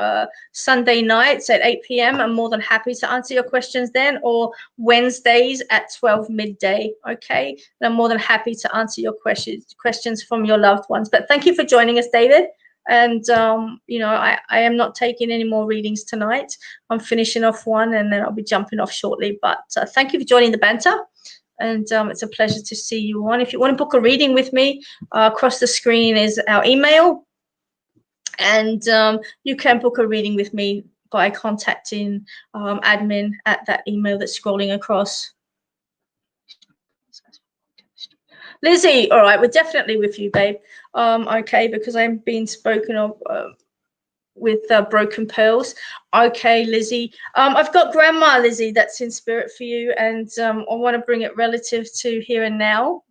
Sunday nights at 8 p.m. I'm more than happy to answer your questions then, or Wednesdays at 12 midday, okay? And I'm more than happy to answer your questions from your loved ones. But thank you for joining us, David. And, you know, I am not taking any more readings tonight. I'm finishing off one, and then I'll be jumping off shortly. But thank you for joining the banter. And it's a pleasure to see you on. If you want to book a reading with me, across the screen is our email. And you can book a reading with me by contacting admin at that email that's scrolling across. Lizzie, all right, we're definitely with you, babe. Okay, because I'm being spoken of with broken pearls. Okay, Lizzie. I've got Grandma Lizzie that's in spirit for you, and I want to bring it relative to here and now.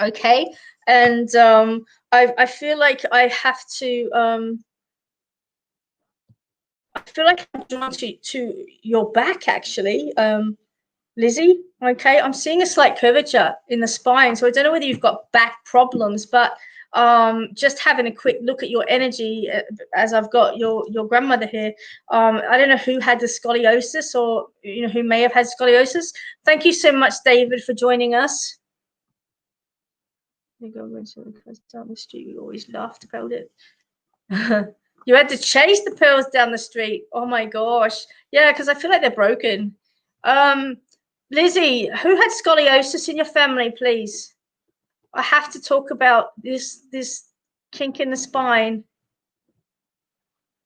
Okay, and I feel like I have to. I feel like I'm drawn to your back, actually, Lizzie. Okay, I'm seeing a slight curvature in the spine, so I don't know whether you've got back problems, but just having a quick look at your energy, as I've got your grandmother here. I don't know who had the scoliosis, or you know, who may have had scoliosis. Thank you so much, David, for joining us. You go down the street. You always laughed about it. You had to chase the pearls down the street. Oh my gosh. Yeah, because I feel like they're broken. Lizzie, who had scoliosis in your family, please? I have to talk about this kink in the spine.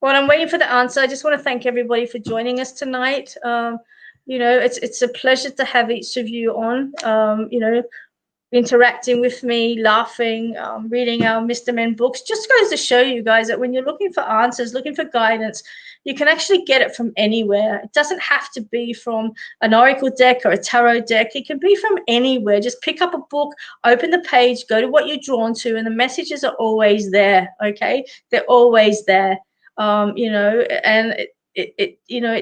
Well, I'm waiting for the answer. I just want to thank everybody for joining us tonight. You know, it's a pleasure to have each of you on. You know, interacting with me, laughing, reading our Mr. Men books. Just goes to show you guys that when you're looking for answers, looking for guidance, you can actually get it from anywhere. It doesn't have to be from an oracle deck or a tarot deck. It can be from anywhere. Just pick up a book, open the page, go to what you're drawn to, and the messages are always there, okay? They're always there, you know, and you know,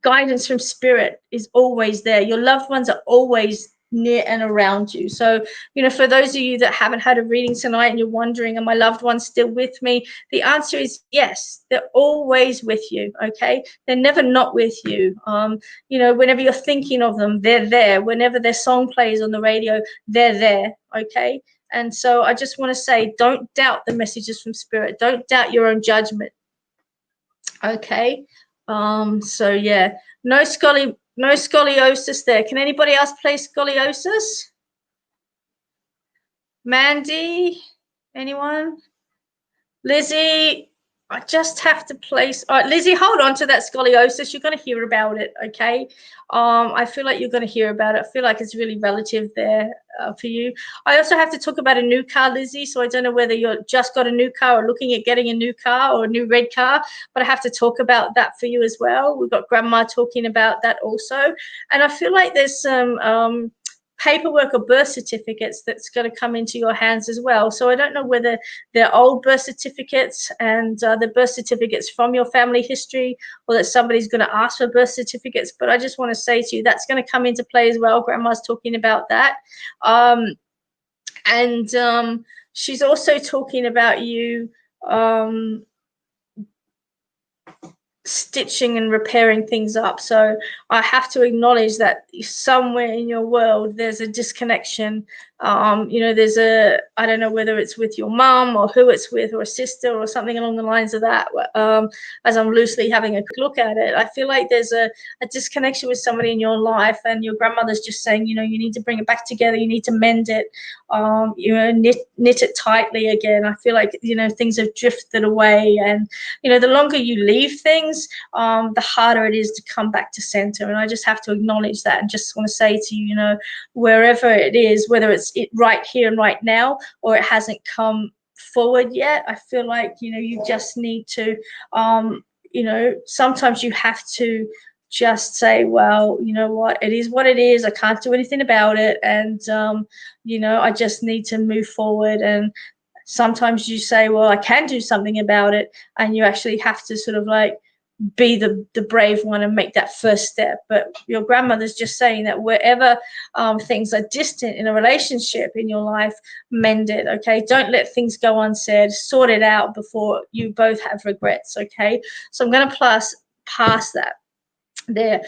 guidance from spirit is always there. Your loved ones are always near and around you. So, you know, for those of you that haven't had a reading tonight and you're wondering, are my loved ones still with me? The answer is yes, they're always with you, okay? They're never not with you. You know, whenever you're thinking of them, they're there. Whenever their song plays on the radio, they're there, okay? And so I just want to say, don't doubt the messages from spirit. Don't doubt your own judgment, okay? So yeah, no scoliosis there. Can anybody else play scoliosis? Mandy, anyone? Lizzie, I just have to place. All right, Lizzie, hold on to that scoliosis. You're going to hear about it, okay? I feel like you're going to hear about it. I feel like it's really relative there for you. I also have to talk about a new car, Lizzie. So I don't know whether you're just got a new car or looking at getting a new car or a new red car, but I have to talk about that for you as well. We've got Grandma talking about that also. And I feel like there's some paperwork or birth certificates that's going to come into your hands as well. So I don't know whether they're old birth certificates and the birth certificates from your family history, or that somebody's going to ask for birth certificates. But I just want to say to you, that's going to come into play as well. Grandma's talking about that. And she's also talking about you stitching and repairing things up. So I have to acknowledge that somewhere in your world there's a disconnection You know, there's a, I don't know whether it's with your mom or who it's with, or a sister or something along the lines of that. As I'm loosely having a look at it, I feel like there's a disconnection with somebody in your life, and your grandmother's just saying, you know, you need to bring it back together, you need to mend it, you know, knit it tightly again. I feel like, you know, things have drifted away, and, you know, the longer you leave things, the harder it is to come back to center. And I just have to acknowledge that, and just want to say to you, you know, wherever it is, whether it's right here and right now, or it hasn't come forward yet, I feel like, you know, you just need to, you know, sometimes you have to just say, well, you know what, it is what it is. I can't do anything about it. And, you know, I just need to move forward. And sometimes you say, well, I can do something about it. And you actually have to sort of like be the brave one and make that first step. But your grandmother's just saying that wherever things are distant in a relationship in your life, mend it. Okay, don't let things go unsaid. Sort it out before you both have regrets. Okay, so I'm going to pass that there.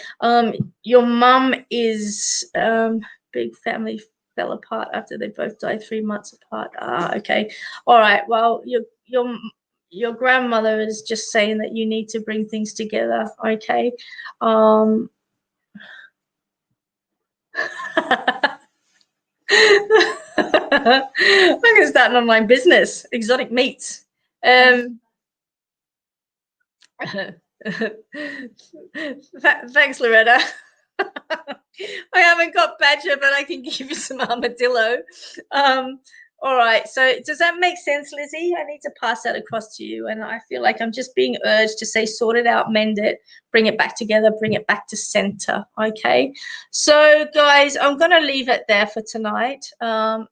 Your mum is big family fell apart after they both died 3 months apart. Okay, all right, well, your grandmother is just saying that you need to bring things together. Okay. I can start an online business, exotic meats. Thanks, Loretta. I haven't got badger, but I can give you some armadillo. All right. So does that make sense, Lizzie? I need to pass that across to you. And I feel like I'm just being urged to say, sort it out, mend it, bring it back together, bring it back to center. Okay. So guys, I'm going to leave it there for tonight.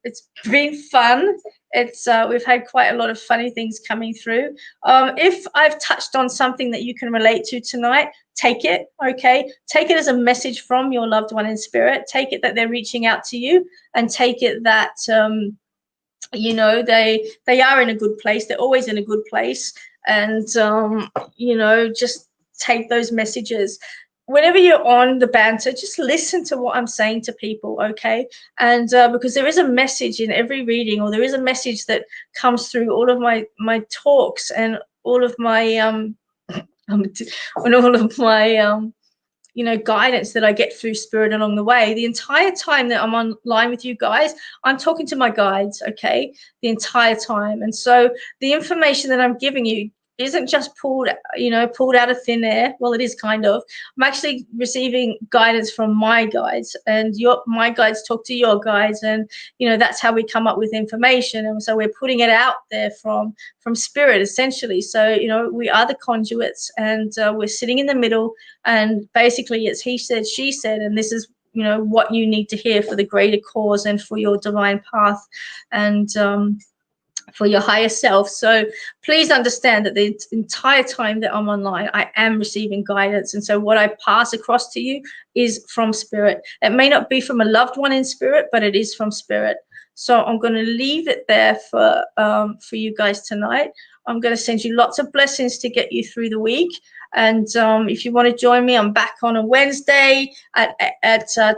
It's been fun. It's we've had quite a lot of funny things coming through. If I've touched on something that you can relate to tonight, take it. Okay. Take it as a message from your loved one in spirit. Take it that they're reaching out to you, and take it that, you know, they are in a good place. They're always in a good place. And, you know, just take those messages. Whenever you're on the banter, just listen to what I'm saying to people, okay? And because there is a message in every reading, or there is a message that comes through all of my talks, and all of my and all of my you know, guidance that I get through spirit along the way. The entire time that I'm online with you guys, I'm talking to my guides, okay, the entire time. And so the information that I'm giving you isn't just pulled out of thin air. Well, it is kind of. I'm actually receiving guidance from my guides, and my guides talk to your guides, and, you know, that's how we come up with information. And so we're putting it out there from spirit, essentially. So, you know, we are the conduits, and we're sitting in the middle, and basically it's he said, she said, and this is, you know, what you need to hear for the greater cause and for your divine path, and for your higher self. So please understand that the entire time that I'm online, I am receiving guidance. And so what I pass across to you is from spirit. It may not be from a loved one in spirit, but it is from spirit. So I'm going to leave it there for you guys tonight. I'm going to send you lots of blessings to get you through the week. And if you want to join me, I'm back on a Wednesday at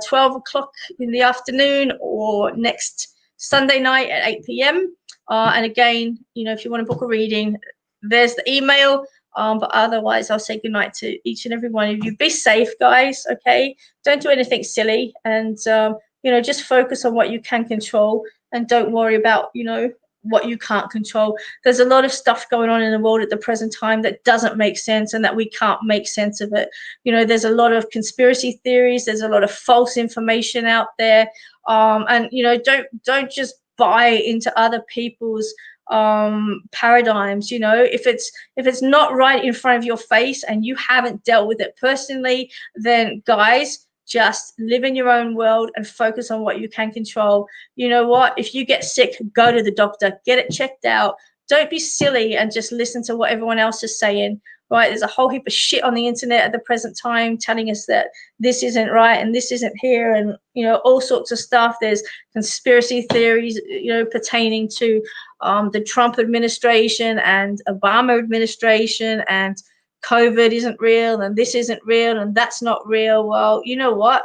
12 o'clock in the afternoon, or next Sunday night at 8 p.m. And again, you know, if you want to book a reading, there's the email. But otherwise, I'll say goodnight to each and every one of you. Be safe, guys, okay? Don't do anything silly. And, you know, just focus on what you can control, and don't worry about, you know, what you can't control. There's a lot of stuff going on in the world at the present time that doesn't make sense, and that we can't make sense of it. You know, there's a lot of conspiracy theories. There's a lot of false information out there. And, you know, don't just buy into other people's paradigms. You know, if it's not right in front of your face and you haven't dealt with it personally, then guys, just live in your own world and focus on what you can control. You know what? If you get sick, go to the doctor, get it checked out. Don't be silly and just listen to what everyone else is saying. Right? There's a whole heap of shit on the internet at the present time telling us that this isn't right and this isn't here, and, you know, all sorts of stuff. There's conspiracy theories, you know, pertaining to the Trump administration and Obama administration, and COVID isn't real, and this isn't real, and that's not real. Well, you know what?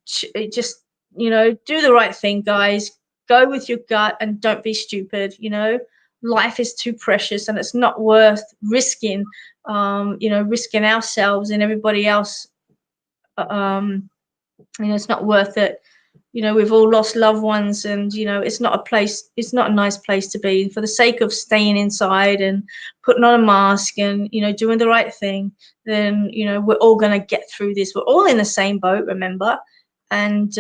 Just, you know, do the right thing, guys. go with your gut and don't be stupid. You know, life is too precious and it's not worth risking, you know, risking ourselves and everybody else. You know, it's not worth it. You know, we've all lost loved ones, and you know, it's not a nice place to be. For the sake of staying inside and putting on a mask and, you know, doing the right thing, then, you know, we're all going to get through this. We're all in the same boat, remember. And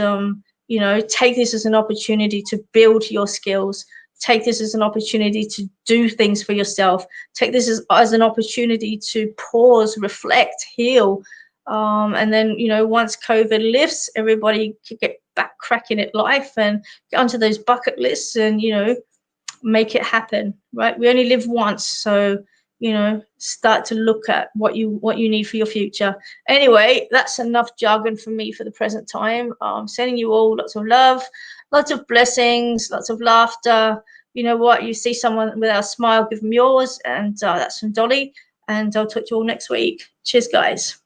you know, take this as an opportunity to build your skills. Take this as an opportunity to do things for yourself. Take this as an opportunity to pause, reflect, heal. And then, you know, once COVID lifts, everybody could get back cracking at life and get onto those bucket lists and, you know, make it happen, right? We only live once. So, you know, start to look at what you need for your future. Anyway, that's enough jargon for me for the present time. I'm sending you all lots of love, lots of blessings, lots of laughter. You know what? You see someone with a smile, give them yours. And that's from Dolly. And I'll talk to you all next week. Cheers, guys.